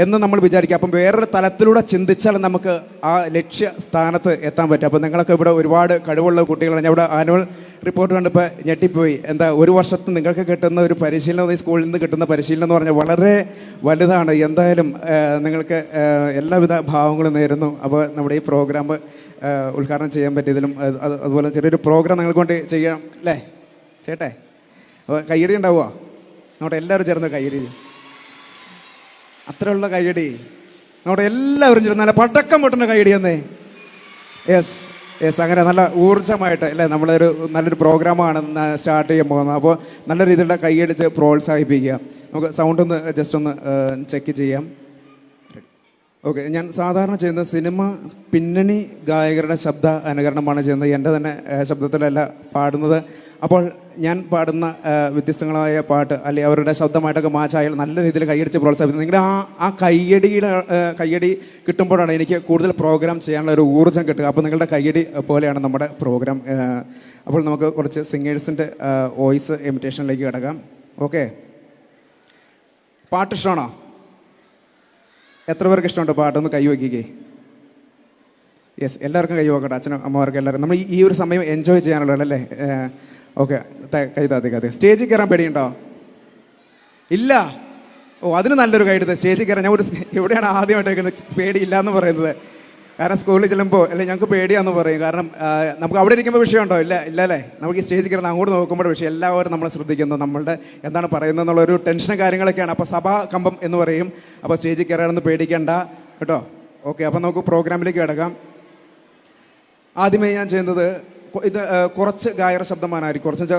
എന്ന് നമ്മൾ വിചാരിക്കുക. അപ്പം വേറൊരു തലത്തിലൂടെ ചിന്തിച്ചാൽ നമുക്ക് ആ ലക്ഷ്യ സ്ഥാനത്ത് എത്താൻ പറ്റും. അപ്പോൾ നിങ്ങളൊക്കെ ഇവിടെ ഒരുപാട് കഴിവുള്ള കുട്ടികളാണ്. ഞാൻ ഇവിടെ ആനുവൽ റിപ്പോർട്ട് കണ്ടപ്പോൾ ഞെട്ടിപ്പോയി. എന്താ, ഒരു വർഷത്തിൽ നിങ്ങൾക്ക് കിട്ടുന്ന ഒരു പരിശീലനം, ഈ സ്കൂളിൽ നിന്ന് കിട്ടുന്ന പരിശീലനം എന്ന് പറഞ്ഞാൽ വളരെ വലുതാണ്. എന്തായാലും നിങ്ങൾക്ക് എല്ലാവിധ ഭാവങ്ങളും നേരുന്നു. അപ്പോൾ നമ്മുടെ ഈ പ്രോഗ്രാം ഉദ്ഘാടനം ചെയ്യാൻ പറ്റിയതിലും അതുപോലെ ചെറിയൊരു പ്രോഗ്രാം നിങ്ങൾക്ക് കൊണ്ട് ചെയ്യാം അല്ലേ ചേട്ടേ? അപ്പോൾ കയ്യടി ഉണ്ടാവുക? നമ്മുടെ എല്ലാവരും ചേർന്ന് കയ്യടി, അത്രയുള്ള കയ്യടി നമ്മുടെ എല്ലാവരും ചേർന്ന് നല്ല പടക്കം പൊട്ടുന്ന കയ്യടി എന്നേ. യെസ് യെസ്, അങ്ങനെ നല്ല ഊർജ്ജമായിട്ട് അല്ലേ നമ്മളൊരു നല്ലൊരു പ്രോഗ്രാമാണ് സ്റ്റാർട്ട് ചെയ്യാൻ പോകുന്നത്. അപ്പോൾ നല്ല രീതിയിലുള്ള കൈയടിച്ച് പ്രോത്സാഹിപ്പിക്കുക. നമുക്ക് സൗണ്ട് ഒന്ന് ജസ്റ്റ് ഒന്ന് ചെക്ക് ചെയ്യാം. ഓക്കെ, ഞാൻ സാധാരണ ചെയ്യുന്ന സിനിമ പിന്നണി ഗായകരുടെ ശബ്ദ അനുകരണമാണ് ചെയ്യുന്നത്. എൻ്റെ തന്നെ ശബ്ദത്തിലല്ല പാടുന്നത്. അപ്പോൾ ഞാൻ പാടുന്ന വ്യത്യസ്തങ്ങളായ പാട്ട് അല്ലെങ്കിൽ അവരുടെ ശബ്ദമായിട്ടൊക്കെ മാച്ചായാൽ നല്ല രീതിയിൽ കൈയടിച്ച് പ്രോത്സാഹിപ്പിക്കുന്നത്. നിങ്ങളുടെ ആ കയ്യടി കിട്ടുമ്പോഴാണ് എനിക്ക് കൂടുതൽ പ്രോഗ്രാം ചെയ്യാനുള്ള ഒരു ഊർജ്ജം കിട്ടുക. അപ്പോൾ നിങ്ങളുടെ കയ്യടി പോലെയാണ് നമ്മുടെ പ്രോഗ്രാം. അപ്പോൾ നമുക്ക് കുറച്ച് സിംഗേഴ്സിൻ്റെ വോയിസ് ഇമിറ്റേഷനിലേക്ക് കിടക്കാം. ഓക്കെ, പാട്ട് ഇഷ്ടമാണോ? എത്ര പേർക്ക് ഇഷ്ടമുണ്ട് പാട്ടൊന്ന് കൈവയ്ക്കേ? യെസ്, എല്ലാവർക്കും കൈവക്കട്ടെ, അച്ഛനും അമ്മമാർക്കും എല്ലാവരും. നമ്മൾ ഈ ഒരു സമയം എൻജോയ് ചെയ്യാനുള്ളതല്ലേ? ഓക്കെ, കൈതാതെ. സ്റ്റേജിൽ കയറാൻ പേടിയുണ്ടോ? ഇല്ല. ഓ, അതിന് നല്ലൊരു കൈയെടുത്ത് സ്റ്റേജിൽ കയറാൻ. ഞാൻ എവിടെയാണ് ആദ്യമായിട്ട് കേൾക്കുന്നത് പേടിയില്ല എന്ന് പറയുന്നത്. കാരണം സ്കൂളിൽ ചെല്ലുമ്പോൾ അല്ലെ ഞങ്ങൾക്ക് പേടിയാന്ന് പറയും. കാരണം നമുക്ക് അവിടെ ഇരിക്കുമ്പോൾ വിഷയമുണ്ടോ? ഇല്ല അല്ലേ? നമുക്ക് ഈ സ്റ്റേജിൽ കയറുന്ന അങ്ങോട്ട് നോക്കുമ്പോൾ വിഷയം. എല്ലാവരും നമ്മളെ ശ്രദ്ധിക്കുന്നു, നമ്മളുടെ എന്താണ് പറയുന്നത് എന്നുള്ളൊരു ടെൻഷനും കാര്യങ്ങളൊക്കെയാണ്. അപ്പോൾ സഭാ കമ്പം എന്ന് പറയും. അപ്പോൾ സ്റ്റേജിൽ കയറാനൊന്നും പേടിക്കണ്ട കേട്ടോ. ഓക്കെ, അപ്പോൾ നമുക്ക് പ്രോഗ്രാമിലേക്ക് കിടക്കാം. ആദ്യമേ ഞാൻ ചെയ്യുന്നത്, ഇത് കുറച്ച് ഗായക ശബ്ദമാനായിരിക്കും. കുറച്ച്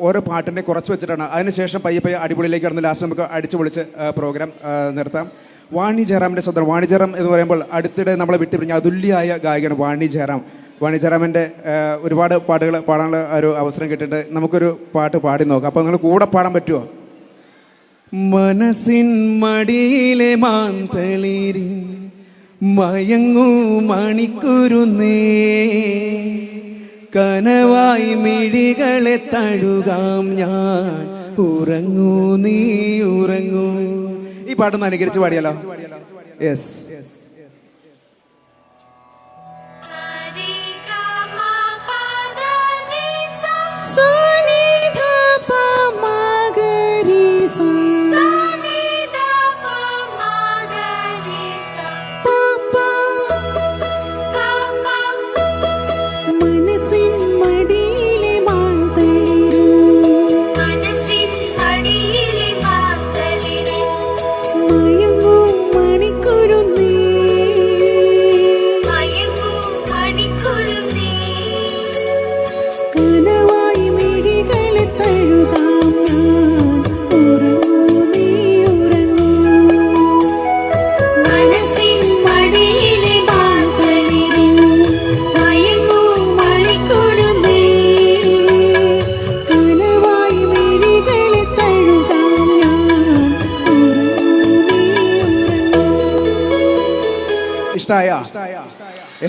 ഓരോ പാട്ടിൻ്റെ കുറച്ച് വെച്ചിട്ടാണ്. അതിനുശേഷം പയ്യെ അടിപൊളിയിലേക്ക് കിടന്ന് ലാസ്റ്റ് നമുക്ക് അടിച്ചു പൊളിച്ച് പ്രോഗ്രാം നിർത്താം. വാണി ജയറാമിൻ്റെ ശബ്ദം. വാണി ജയറാം എന്ന് പറയുമ്പോൾ അടുത്തിടെ നമ്മളെ വിട്ടുപിരിഞ്ഞ അതുല്യായ ഗായകനാണ് വാണി ജയറാം. വാണി ജയറാമിൻ്റെ ഒരുപാട് പാട്ടുകൾ പാടാനുള്ള ഒരു അവസരം കിട്ടിയിട്ട് നമുക്കൊരു പാട്ട് പാടി നോക്കാം. അപ്പോൾ നിങ്ങൾ കൂടെ പാടാൻ പറ്റുമോ? മനസ്സിൻ മടിയിലെ മാന്തളിരിൻ മയങ്ങൂ മണിക്കുരുന്നേ, കനവായി മിഴികളെ തഴുകാം ഞാൻ, ഉറങ്ങൂ നീ ഉറങ്ങൂ. ഈ പാട്ടൊന്ന് അനുകരിച്ച് പാടിയാലോ? യെസ്. യെസ്,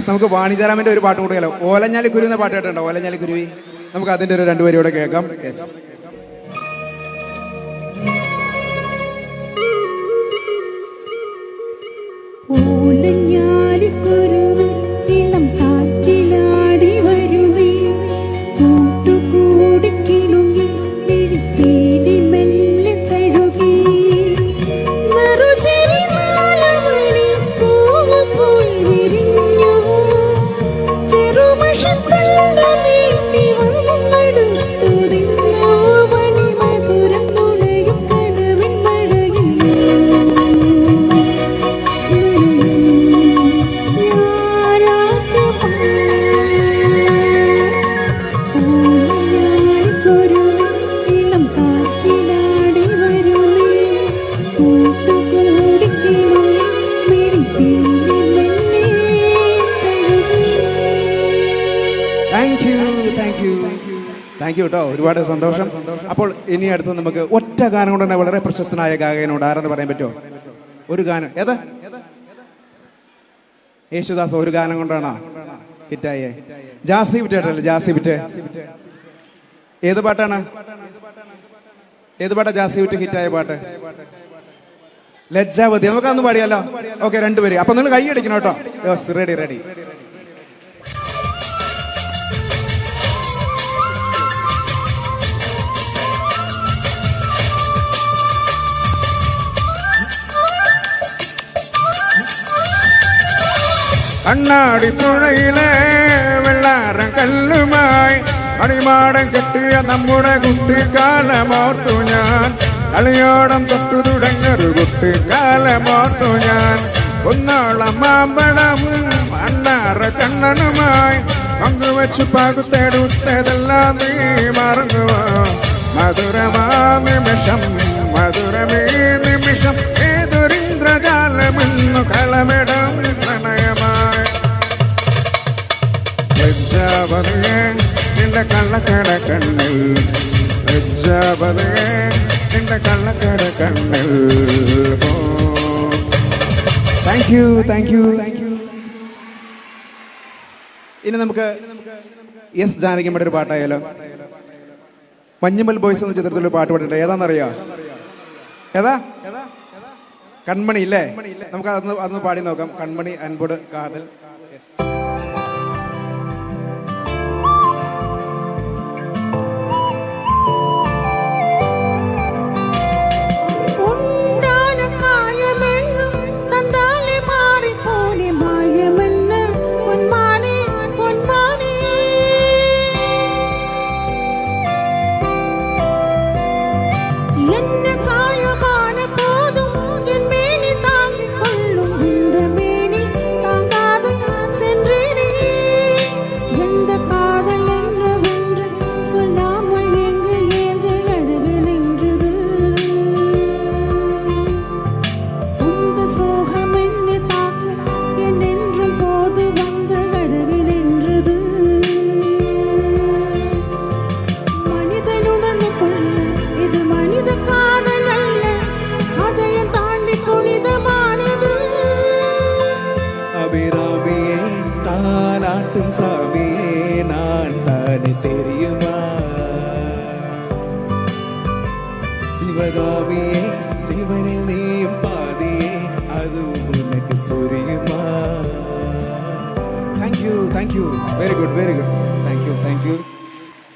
നമുക്ക് വാണി ജയറാമിൻ്റെ ഒരു പാട്ട് കൂടെ കേൾക്കാം. ഓലഞ്ഞാലി കുരുവി എന്ന പാട്ട് കേട്ടോ? ഓലഞ്ഞാലി കുരുവി. നമുക്ക് അതിൻ്റെ ഒരു 2 വരിയോടെ കേൾക്കാം. യെസ്. താങ്ക് യു കേട്ടോ, ഒരുപാട് സന്തോഷം. അപ്പോൾ ഇനി അടുത്ത് നമുക്ക് ഒറ്റ ഗാനം കൊണ്ട് തന്നെ വളരെ പ്രശസ്തനായ ഗായകനോട് ആരെന്ന് പറയാൻ പറ്റുമോ? ഒരു ഗാനം ഏതാ? യേശുദാസ് ഒരു ഗാനം കൊണ്ടാണോ ഹിറ്റായേ? ജാസി വിറ്റല്ലേ? ജാസി വിറ്റ് ഏത് പാട്ടാണ്? ഏത് പാട്ടാ ജാസി വിറ്റ് ഹിറ്റായ പാട്ട്? ലജ്ജാവതി. നമുക്കന്ന് പാടിയല്ലോ. ഓക്കെ, രണ്ടുപേര്. അപ്പൊ നിങ്ങൾ കൈ അടിക്കണം കേട്ടോ. റെഡി. കണ്ണാടി പുഴയിലെ വെള്ളാരം കല്ലുമായി അടിമാടം കെട്ടിയ നമ്മുടെ കുട്ടിക്കാലമോർത്തു ഞാൻ. കളിയോടം തൊട്ടു തുടങ്ങിയൊരു കുട്ടിക്കാലമോർത്തു ഞാൻ. ഒന്നോളം മാമ്പഴം അണ്ണാറ കണ്ണനുമായി പങ്കുവച്ചു പകുത്തെടുത്തതെല്ലാം നീ മറന്നുവോ? മധുരമാ നിമിഷം ഏതൊരിന്ദ്രജാലമെന്നു കളമിടം പ്രണയമായി. ലജ്ജാപതിയെ നിന്റെ കള്ളക്കട കണ്ണിൽ, ലജ്ജാപതിയെ നിന്റെ കള്ളക്കട കണ്ണിൽ. Thank you. ഇനി നമുക്ക് എസ് ജാനകിയമ്മയുടെ ഒരു പാട്ടായാലോ? മഞ്ഞുമൽ ബോയ്സ് എന്ന ചിത്രത്തിൽ പാട്ട് പാടിട്ടുണ്ട്. ഏതാണെന്നറിയോ? ഏതാ? കൺമണി ഇല്ലേ? നമുക്ക് അതൊന്ന് പാടി നോക്കാം. കൺമണി അൻപോട് കാതൽ.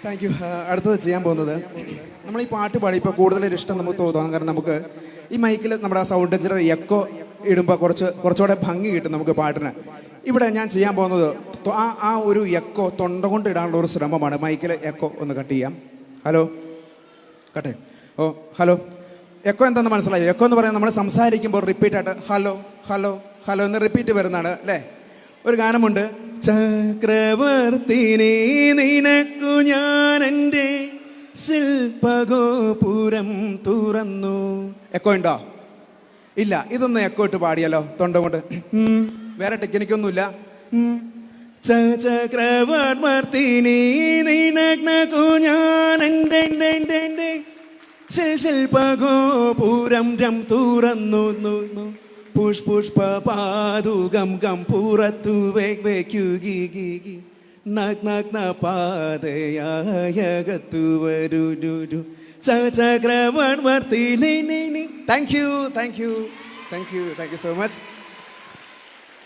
Thank you. അടുത്തത് ചെയ്യാൻ പോകുന്നത്, നമ്മൾ ഈ പാട്ട് പാടിയപ്പോൾ കൂടുതലൊരു ഇഷ്ടം നമുക്ക് തോന്നാം. കാരണം നമുക്ക് ഈ മൈക്കിൽ നമ്മുടെ സൗണ്ട് എഞ്ചിനർ എക്കോ ഇടുമ്പോൾ കുറച്ചുകൂടെ ഭംഗി കിട്ടും നമുക്ക് പാട്ടിന്. ഇവിടെ ഞാൻ ചെയ്യാൻ പോകുന്നത് ആ ഒരു എക്കോ തൊണ്ട കൊണ്ട് ഇടാനുള്ള ഒരു ശ്രമമാണ്. മൈക്കിൽ എക്കോ ഒന്ന് കട്ട് ചെയ്യാം. ഹലോ, കട്ടെ. ഹലോ. എക്കോ എന്താണെന്ന് മനസ്സിലായി? എക്കോ എന്ന് പറയുന്നത് നമ്മൾ സംസാരിക്കുമ്പോൾ റിപ്പീറ്റായിട്ട് ഹലോ എന്ന് റിപ്പീറ്റ് വരുന്നതാണ് അല്ലേ? ഒരു ഗാനമുണ്ട്, ചക്രവർത്തിനെ നിനക്കു ഞാൻ എൻ്റെ ശില്പഗോപുരം തുറന്നു. എക്കോ ഉണ്ടോ? ഇല്ല. ഇതൊന്ന് എക്കോ ഇട്ട് പാടിയാലോ തൊണ്ട കൊണ്ട്? വേറെ ടെക്നിക്കൊന്നുമില്ല. ചക്രവർത്തിനെ നിനക്കു ഞാൻ എൻ്റെ ശില്പഗോപുരം തുറന്നു. പുഷ്പപാതുകം പുറത്തു വയ്ക്കുകി പാതയായകത്തു വരൂ ചക്രവർത്തി. Thank you so much.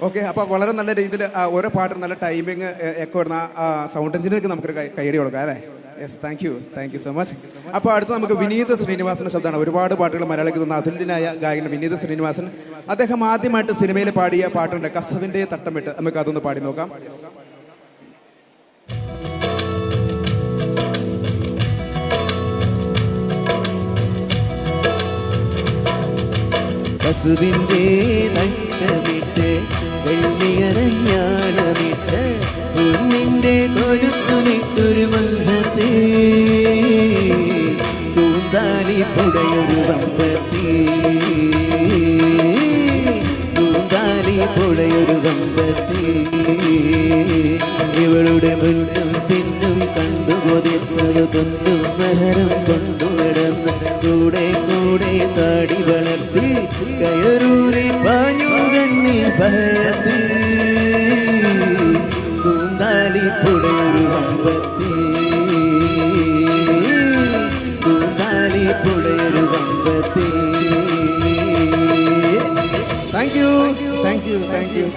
Okay, അപ്പോൾ വളരെ നല്ല രീതിയിൽ ഓരോ പാട്ടിന് നല്ല ടൈമിങ് എക്കോ ഇടുന്ന സൗണ്ട് എഞ്ചിനീയർക്ക് നമുക്കൊരു കൈയടി കൊടുക്കാം അല്ലേ? Yes, thank you so much. അപ്പോൾ അടുത്ത് നമുക്ക് വിനീത ശ്രീനിവാസന്റെ ശബ്ദമാണ്. ഒരുപാട് പാട്ടുകൾ മലയാളിക്ക് തന്ന അതുല്യനായ ഗായകൻ വിനീത ശ്രീനിവാസൻ. അദ്ദേഹം ആദ്യമായിട്ട് സിനിമയിൽ പാടിയ പാട്ടുണ്ട് കസവിന്റെ തട്ടമിട്ട്. നമുക്ക് അതൊന്ന് പാടി നോക്കാം. കസവിന്റെ തട്ടമിട്ട് വെള്ളിയരഞ്ഞാണമിട്ട് പൊന്നിന്റെ കൊലുസുമിട്ടൊരു മത്സരത്തെ കൂന്താലി പുഴയൊരു വമ്പത്തി ഇവളുടെ മുന്നും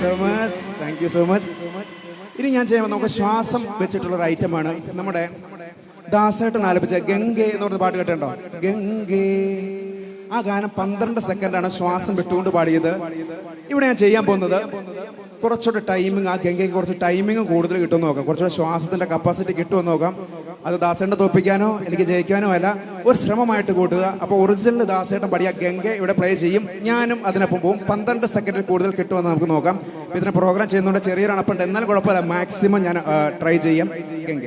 സോ മച്ച്. ഇനി ഞാൻ ചെയ്യാൻ നമുക്ക് ശ്വാസം വെച്ചിട്ടുള്ള ഒരു ഐറ്റമാണ് നമ്മുടെ ദാസേട്ടൻ ആലപിച്ച ഗംഗേ എന്ന് പറഞ്ഞ പാട്ട് കേട്ടോ. ഗംഗേ, ആ ഗാനം 12 സെക്കൻഡാണ് ശ്വാസം വിട്ടുകൊണ്ട് പാടിയത്. ഇവിടെ ഞാൻ ചെയ്യാൻ പോകുന്നത് കുറച്ചുകൂടെ ടൈമിങ്, ആ ഗംഗയ്ക്ക് കുറച്ച് ടൈമിങ് കൂടുതൽ കിട്ടുമെന്ന് നോക്കാം, കുറച്ചുകൂടെ ശ്വാസത്തിന്റെ കപ്പാസിറ്റി കിട്ടുമെന്ന് നോക്കാം. അത് ദാസേട്ടൻ തോപ്പിക്കാനോ എനിക്ക് ജയിക്കാനോ അല്ല, ഒരു ശ്രമമായിട്ട് കൂട്ടുക. അപ്പോൾ ഒറിജിനൽ ദാസേട്ടൻ പാടിയ ഗംഗ ഇവിടെ പ്ലേ ചെയ്യും, ഞാനും അതിനൊപ്പം പോകും. 12 സെക്കൻഡിൽ കൂടുതൽ കിട്ടുമെന്ന് നമുക്ക് നോക്കാം. ഇതിന് പ്രോഗ്രാം ചെയ്യുന്നതുകൊണ്ട് ചെറിയൊരു അണപ്പുണ്ട്, എന്നാലും കുഴപ്പമില്ല, മാക്സിമം ഞാൻ ട്രൈ ചെയ്യാം. ഗംഗ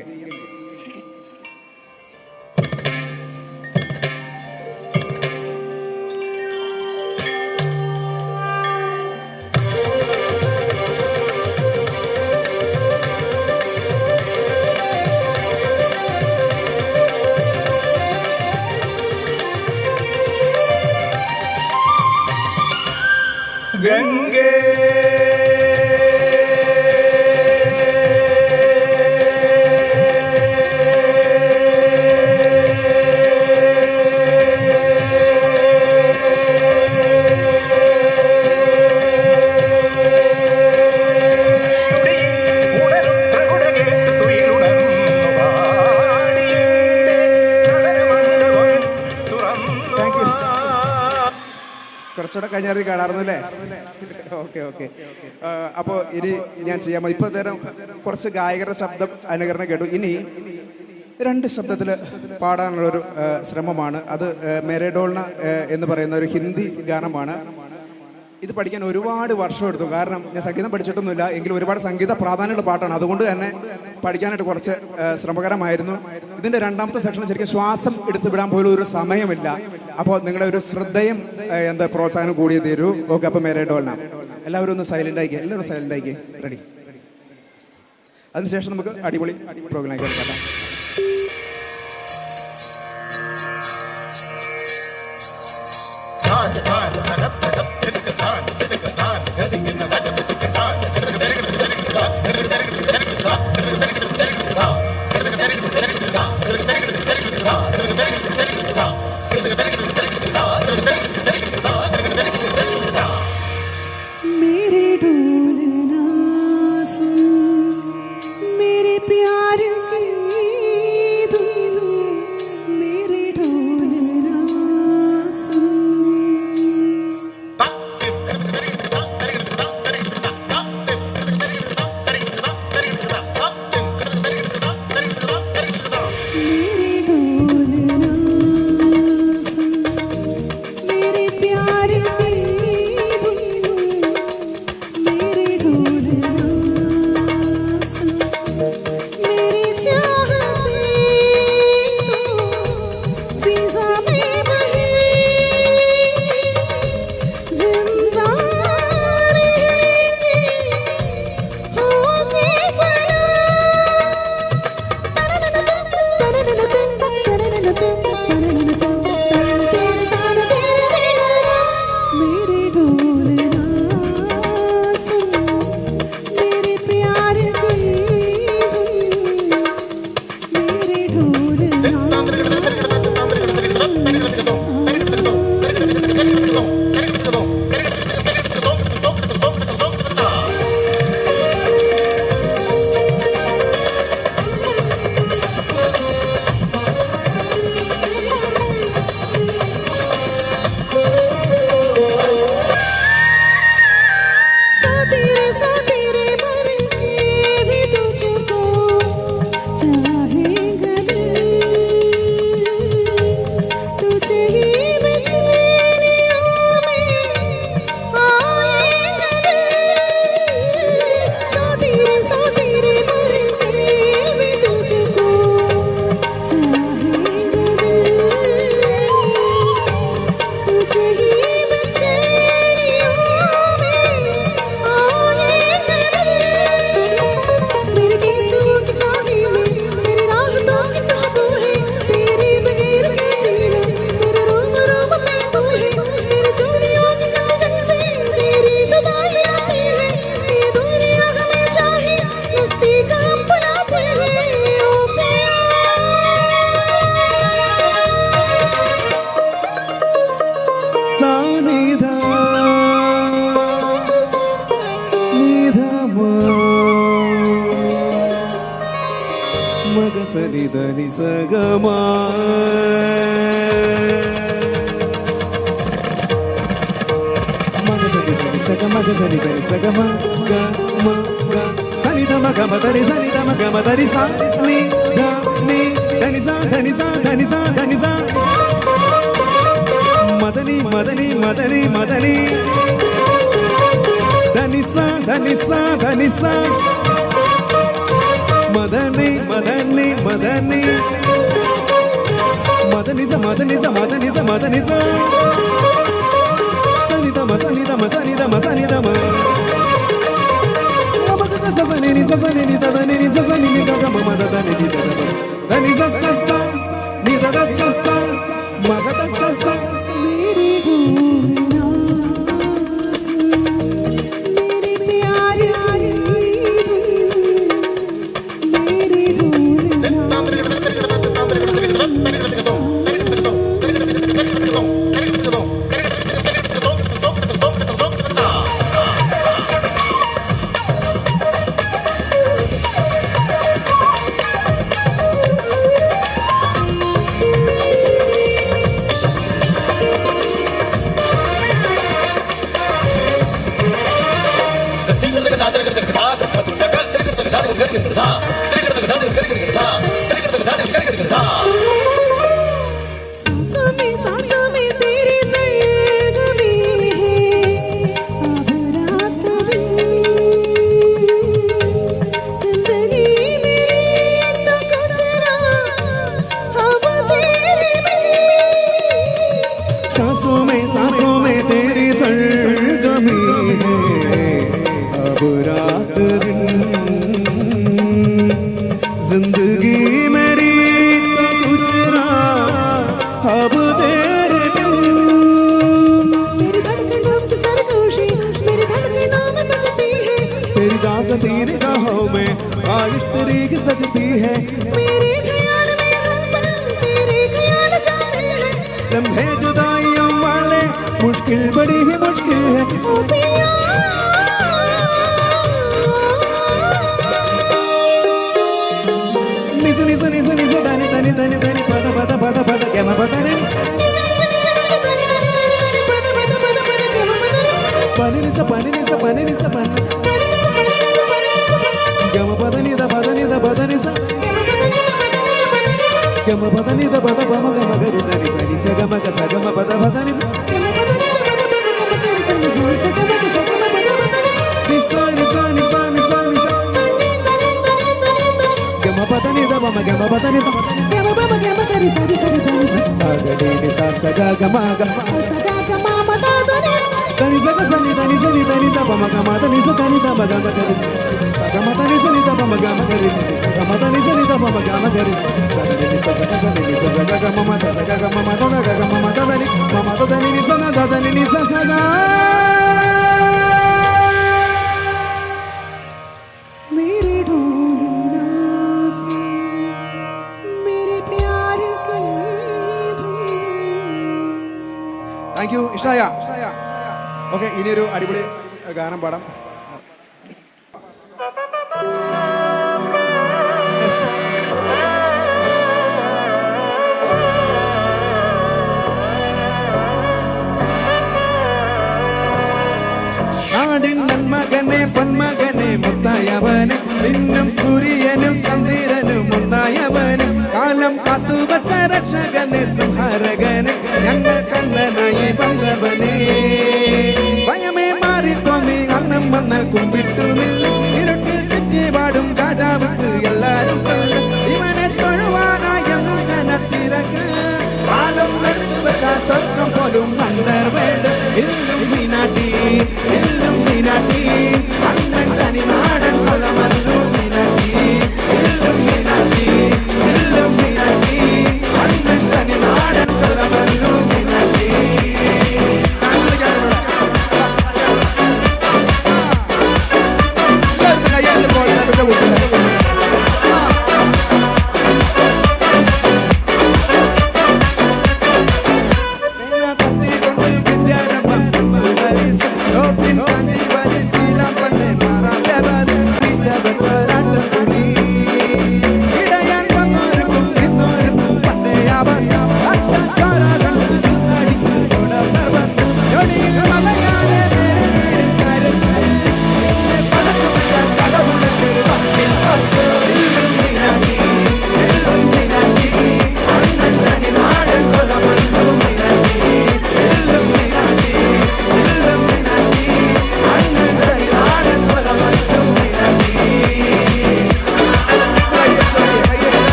ഗംഗേ കുറച്ചുകൂടെ കഴിഞ്ഞാൽ കാണാറുന്നു അല്ലേ? ഓക്കെ. അപ്പോൾ ഇനി ഞാൻ ചെയ്യാം. ഇപ്പൊ നേരം കുറച്ച് ഗായകരുടെ ശബ്ദം അനുകരണം കേട്ടു. ഇനി 2 ശബ്ദത്തിൽ പാടാനുള്ളൊരു ശ്രമമാണ്. അത് മെരഡോൾന എന്ന് പറയുന്ന ഒരു ഹിന്ദി ഗാനമാണ്. ഇത് പഠിക്കാൻ ഒരുപാട് വർഷം എടുത്തു, കാരണം ഞാൻ സംഗീതം പഠിച്ചിട്ടൊന്നുമില്ല, എങ്കിലും ഒരുപാട് സംഗീത പ്രാധാന്യമുള്ള പാട്ടാണ്. അതുകൊണ്ട് തന്നെ പഠിക്കാനായിട്ട് കുറച്ച് ശ്രമകരമായിരുന്നു. ഇതിന്റെ 2ാമത്തെ സെക്ഷനിൽ ശരിക്കും ശ്വാസം എടുത്ത് വിടാൻ പോലും ഒരു സമയമില്ല. അപ്പോൾ നിങ്ങളുടെ ഒരു ശ്രദ്ധയും പ്രോത്സാഹനം കൂടി തരൂ. ഓക്കെ, അപ്പോൾ മെരഡോൾന എല്ലാവരും ഒന്ന് സൈലന്റ് ആയിക്കേ, എല്ലാവരും സൈലന്റ് ആയിക്കേ. റെഡി? അതിനുശേഷം നമുക്ക് അടിപൊളി പ്രോഗ്രാം ആയിക്കോട്ടെ. മഗ സനി ധനി സഗമാ മഗ സനി ധനി സഗ മഗ സനി ധനി സഗമ ഗ മ ഗ സനി ധ മഗ മ ധനി സനി ധ മഗ മ ധനി സ നി ധ നി ധനി സ ധനി സ ധനി സ ധനി സ മദനി മദനി മദനി മദനി ധനി സ ധനി സ ധനി സ മദനി മദനി മദനി മദനി സ മദനി സ മദനി സ മദനി സ സനി ധ മ സനി ധ മ സനി ധ മ സനി ധ മ സനി നി സ സനി നി ധ ധനി നി സ സനി നി ധ ധ മ മ ധ ധനി നി ധ ധ മ ധനി സ സ സ നി ധ ധ സ സ മ ഗ ധ സ സ लम्हे जुदाइयों वाले मुश्किल बड़ी ही मुश्किल है ओ पिया निज निज निज निज दानी दानी दानी दानी पद पद पद पद क्या मैं बता रही पानी निज पानी निज पानी निज पानी क्या मैं पता नहीं था पता नहीं था पता नहीं था क्या मैं पता नहीं था पता पमा का मगर इधर इधर इसे का मगर सागा मैं पता पता नहीं था क्या मैं पता नहीं था पमा क्या मैं पता नहीं था क्या मैं पता क्या मैं करी सारी सारी सारी सागा डेरी सा सागा का मगा सागा का मामा दादा ने तनी सागा तनी तनी तनी तनी था पमा का माता नहीं तो तनी था मगा मगर सागा माता नहीं तनी था पमा का मगर सागा माता नहीं तनी था पमा का मगर താങ്ക് യു. ഇഷ്ടായ? ഓക്കെ, ഇനിയൊരു അടിപൊളി ഗാനം പാടാം. നാടിൻ നന്മകനെ പൊന്മകനെ മുത്തായവനെ പിന്നും സൂര്യനും ചന്ദ്രനും ഒന്നായവനെ കാലം കാത്തുവച്ച രക്ഷകനെ സംഹാരകനെ ഞങ്ങൾ കണ്ണനായി വന്നവനെ ഭയമേ മാറിപ്പോന്നി അന്നം വന്നാൽ കുമ്പിട്ടു നില്ല ഇരുട്ടിൽ തെറ്റി പാടും രാജാവുക്ക് എല്ലാരും ഇവനെ തൊഴുവാനായെന്നും ജനത്തിരക്ക് കാലം നടത്തുവച്ച സ്വർഗം പോലും അന്തർ വേണ്ട ഇല്ലും മീനാട്ടി ഇല്ലും മീനാട്ടി അണ്ണൻ തനി നാടൻ കൊലമല്ലു മീനാട്ടി ഇല്ലും മീനാട്ടി ഇല്ലും മീനാട്ടി അണ്ണൻ തനി നാടൻ കൊലമല്ലു മീനാട്ടി.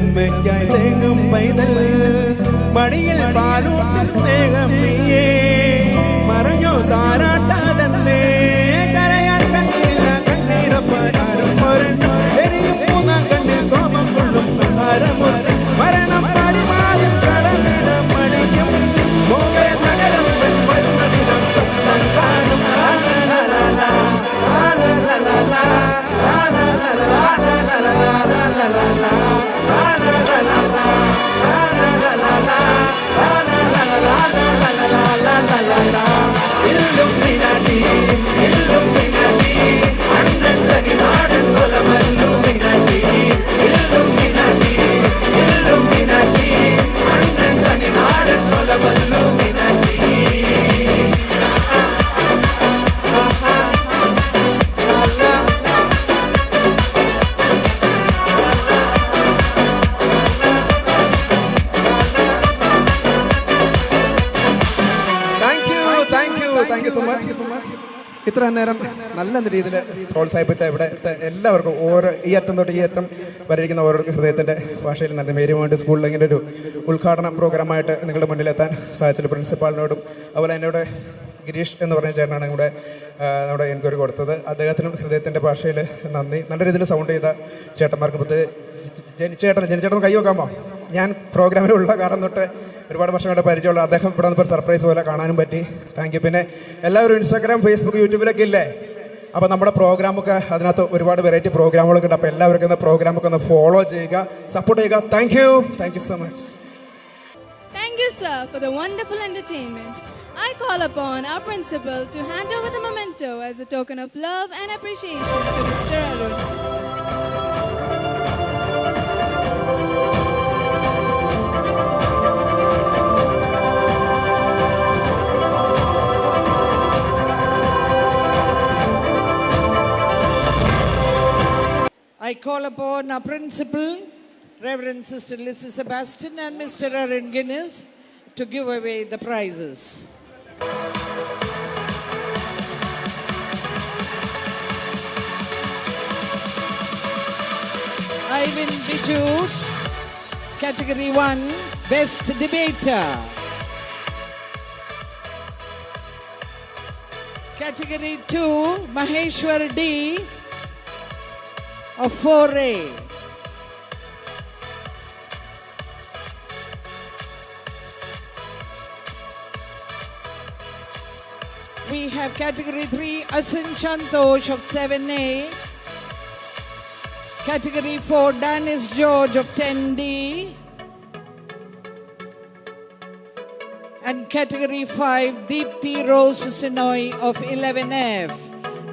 അമ്മയ്ക്കായി തേങ്ങും പൈതൽ മടിയിൽ പാലൂട്ടും സ്നേഹം നീയേ മറഞ്ഞോ താരാട്ടാതെന്നേ കരയാൻ കണ്ണില്ല കണ്ണീരപ്പാൻ ആരും മരണം എരിയും മൂന്നാം കണ്ണിൽ കോപം കൊള്ളും സംഹാരമൂർത്തി മരണം പാടിമാരും കടമിട മടിയും മോഹ നഗരം വരുന്നതിനം സ്വപ്നം കാണും ഇത്ര നേരം നല്ല രീതിയിൽ പ്രോത്സാഹിപ്പിച്ച ഇവിടെ എല്ലാവർക്കും ഓരോ ഈ അറ്റം തൊട്ട് ഈ അറ്റം വരയിരിക്കുന്ന ഓരോരുത്തർക്കും ഹൃദയത്തിൻ്റെ ഭാഷയിൽ നല്ല മേരിമോണ്ട് സ്കൂളിൽ ഇങ്ങനെ ഒരു ഉദ്ഘാടന പ്രോഗ്രാമായിട്ട് നിങ്ങളുടെ മുന്നിലെത്താൻ സാധിച്ചില്ല പ്രിൻസിപ്പാളിനോടും അതുപോലെ എന്നോട് ഗിരീഷ് എന്ന് പറഞ്ഞ ചേട്ടനാണ് നമ്മുടെ എനിക്കൊരു കൊടുത്തത്. അദ്ദേഹത്തിനും ഹൃദയത്തിൻ്റെ ഭാഷയിൽ നന്ദി. നല്ല രീതിയിൽ സൗണ്ട് ചെയ്ത ചേട്ടന്മാർക്ക് ജനിച്ചേട്ടൻ കൈ വെക്കാമോ? ഞാൻ പ്രോഗ്രാമിലുള്ള കാരണം തൊട്ട് ഒരുപാട് വർഷങ്ങളുടെ പരിചയമുള്ള അദ്ദേഹം ഇവിടെ വന്നപ്പോൾ സർപ്രൈസ് പോലെ കാണാനും പറ്റി. Thank you. പിന്നെ എല്ലാവരും ഇൻസ്റ്റാഗ്രാം, ഫേസ്ബുക്ക്, യൂട്യൂബിലൊക്കെ ഇല്ലേ? അപ്പോൾ നമ്മുടെ പ്രോഗ്രാമൊക്കെ അതിനകത്ത് ഒരുപാട് വെറൈറ്റി പ്രോഗ്രാമുകളൊക്കെ ഉണ്ട്. അപ്പോൾ എല്ലാവർക്കും ഒന്ന് പ്രോഗ്രാമൊക്കെ ഒന്ന് ഫോളോ ചെയ്യുക, സപ്പോർട്ട് ചെയ്യുക. Thank you so much. Thank you, sir, for the wonderful entertainment. I call upon our principal to hand over the memento as a token of love and appreciation to Mr. Arun. I call upon our principal, Reverend Sister Lizzie Sebastian and Mr. Arun Guinness to give away the prizes. Ivan Bijut, Category 1, Best Debater. Category 2, Maheshwar D. of 4A. We have Category 3, Asin Chantosh of 7A. Category 4, Danis George of 10D. And Category 5, Deepthi Rose Sinoy of 11F.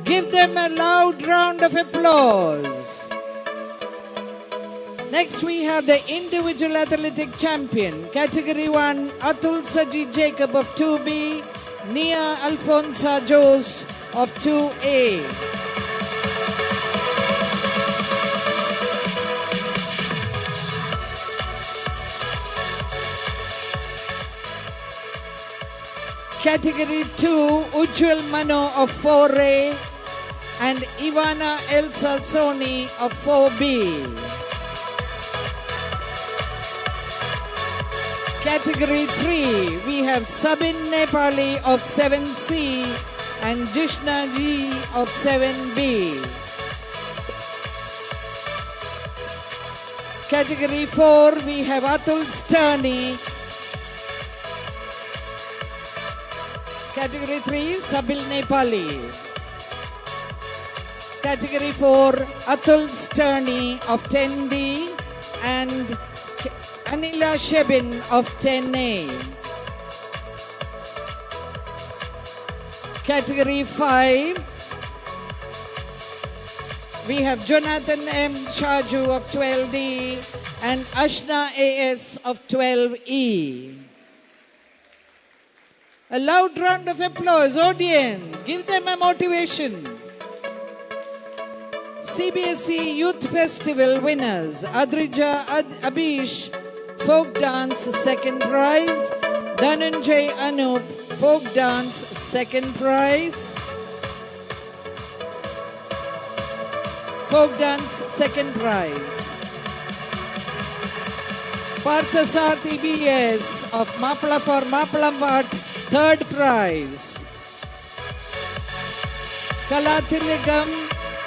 Give them a loud round of applause. Next we have the individual athletic champion. Category 1, Atul Saji Jacob of 2B. Nia Alfonsa Jose of 2A. Category 2, Ujjwal Mano of 4A and Ivana Elsa Soni of 4B. Category 3, we have Sabin Nepali of 7C and Jishna G of 7B. Category 4, we have Atul Sturni. Category 3, Sabil Nepali. Category 4, Atul Sturni of 10D and Anila Shebin of 10A. Category 5, we have Jonathan M. Shaju of 12D and Ashna A.S. of 12E. A loud round of applause, audience. Give them a motivation. CBSE Youth Festival winners, Adrija Abish, Folk Dance, second prize. Dhananjay Anup, Folk Dance, second prize. Folk Dance, second prize. Parthasarthi BS of Mapla for Maplampart, third prize. Kalathiligam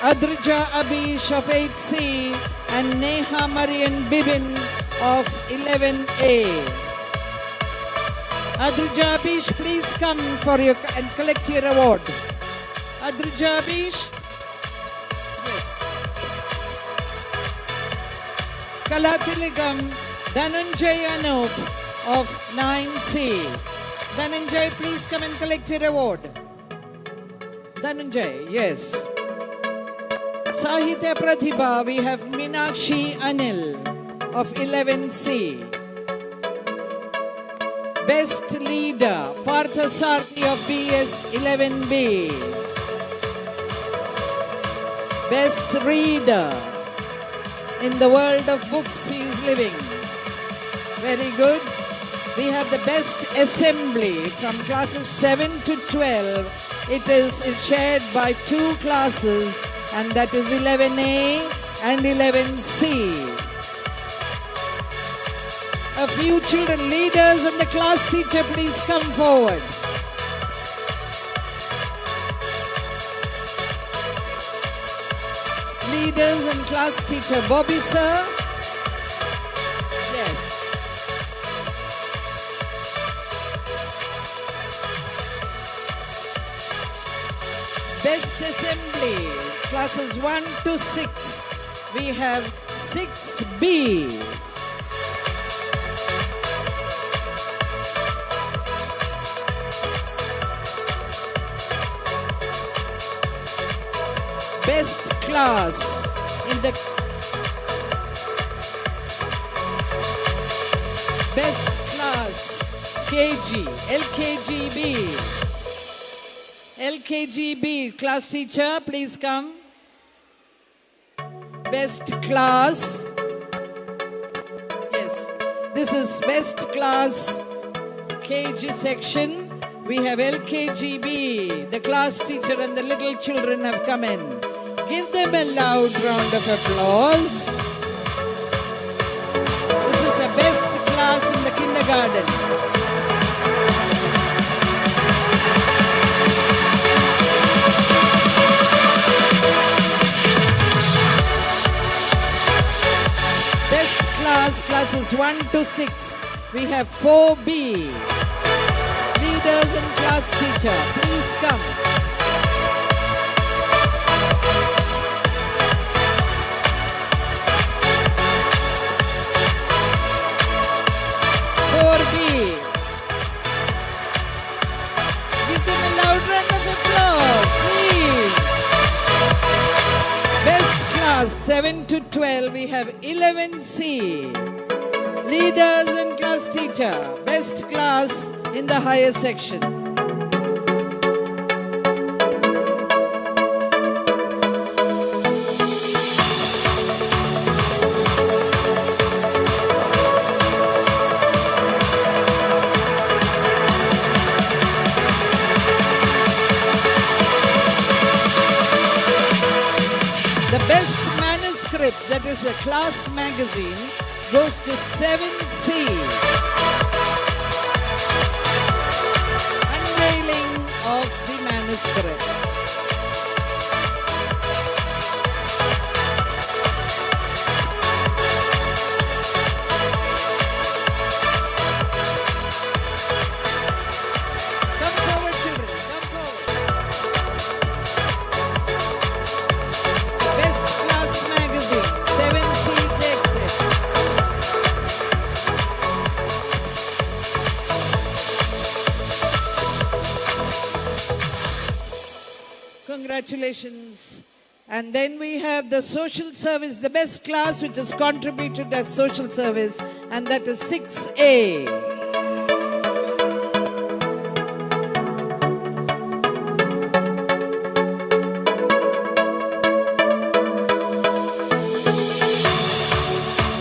Adrija Abish of 8C and Neha Marian Bibin of 11A. Adrija Abish, please come and collect your award. Adrija Abish. Yes. Kalathiligam Dhananjay Anup of 9C. Dhananjay, please come and collect your award. Dhananjay, yes. Sahitya Pratibha, we have Meenakshi Anil of 11C. Best Leader, Parthasarthi of BS 11B. Best Reader, in the world of books he is living. Very good. We have the best assembly from classes 7 to 12. It is shared by 2 classes, and that is 11A and 11C. A few children, leaders and the class teacher, please come forward. Leaders and class teacher, Bobby sir. Yes. Best assembly, classes 1 to 6. We have 6B. Best class in the best class KG, LKGB. LKGB, class teacher, please come. Best class. Yes, this is best class KG section. We have LKGB. The class teacher and the little children have come in. Give them a loud round of applause. This is the best class in the kindergarten. Best class, classes 1 to 6. We have 4B. Leaders and class teacher, please come. Give them a loud round of applause, please. Best class 7 to 12, we have 11C. Leaders and class teacher, best class in the higher section. The best manuscript, that is a class magazine, goes to 7C. Unveiling of the manuscript. Come forward, children, come forward. Best class magazine, 7C takes it. Congratulations. And then we have the social service, the best class which has contributed as social service, and that is 6A.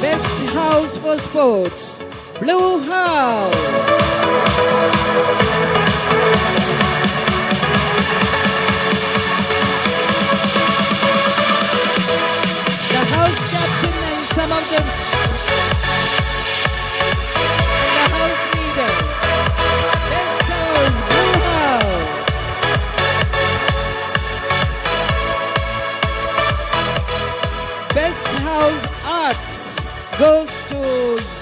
Best house for sports, Blue House. The house captain and some of the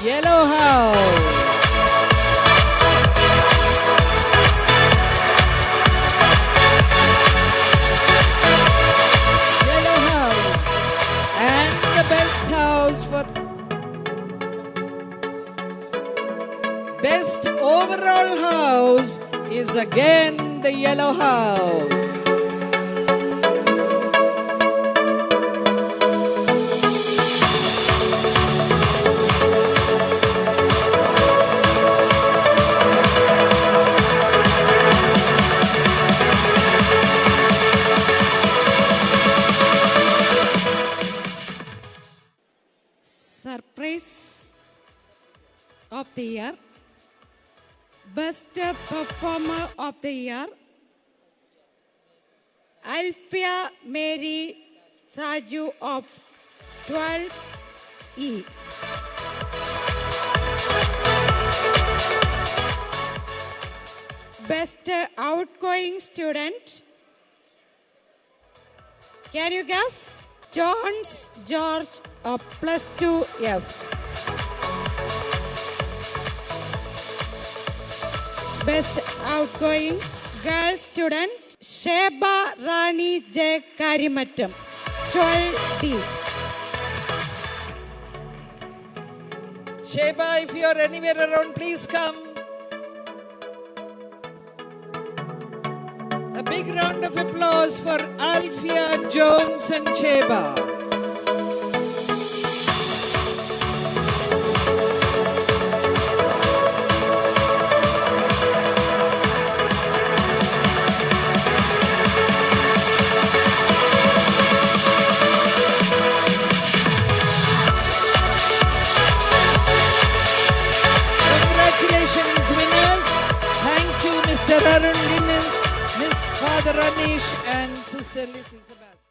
Yellow House. Yellow House. And the best house for best overall house is again the Yellow House. Surprise of the year, best performer of the year, Alfia Mary Saju of 12E. Best outgoing student, can you guess? Jones George of +2F. Best outgoing girl student, Sheba Rani J. Karimattam, 12D. Sheba, if you are anywhere around, please come. A big round of applause for Alfia, Jones and Sheba. Congratulations, winners. Thank you, Mr. Arun Guinness, Miss Father Anish, and Sister Lizzie Sebastian.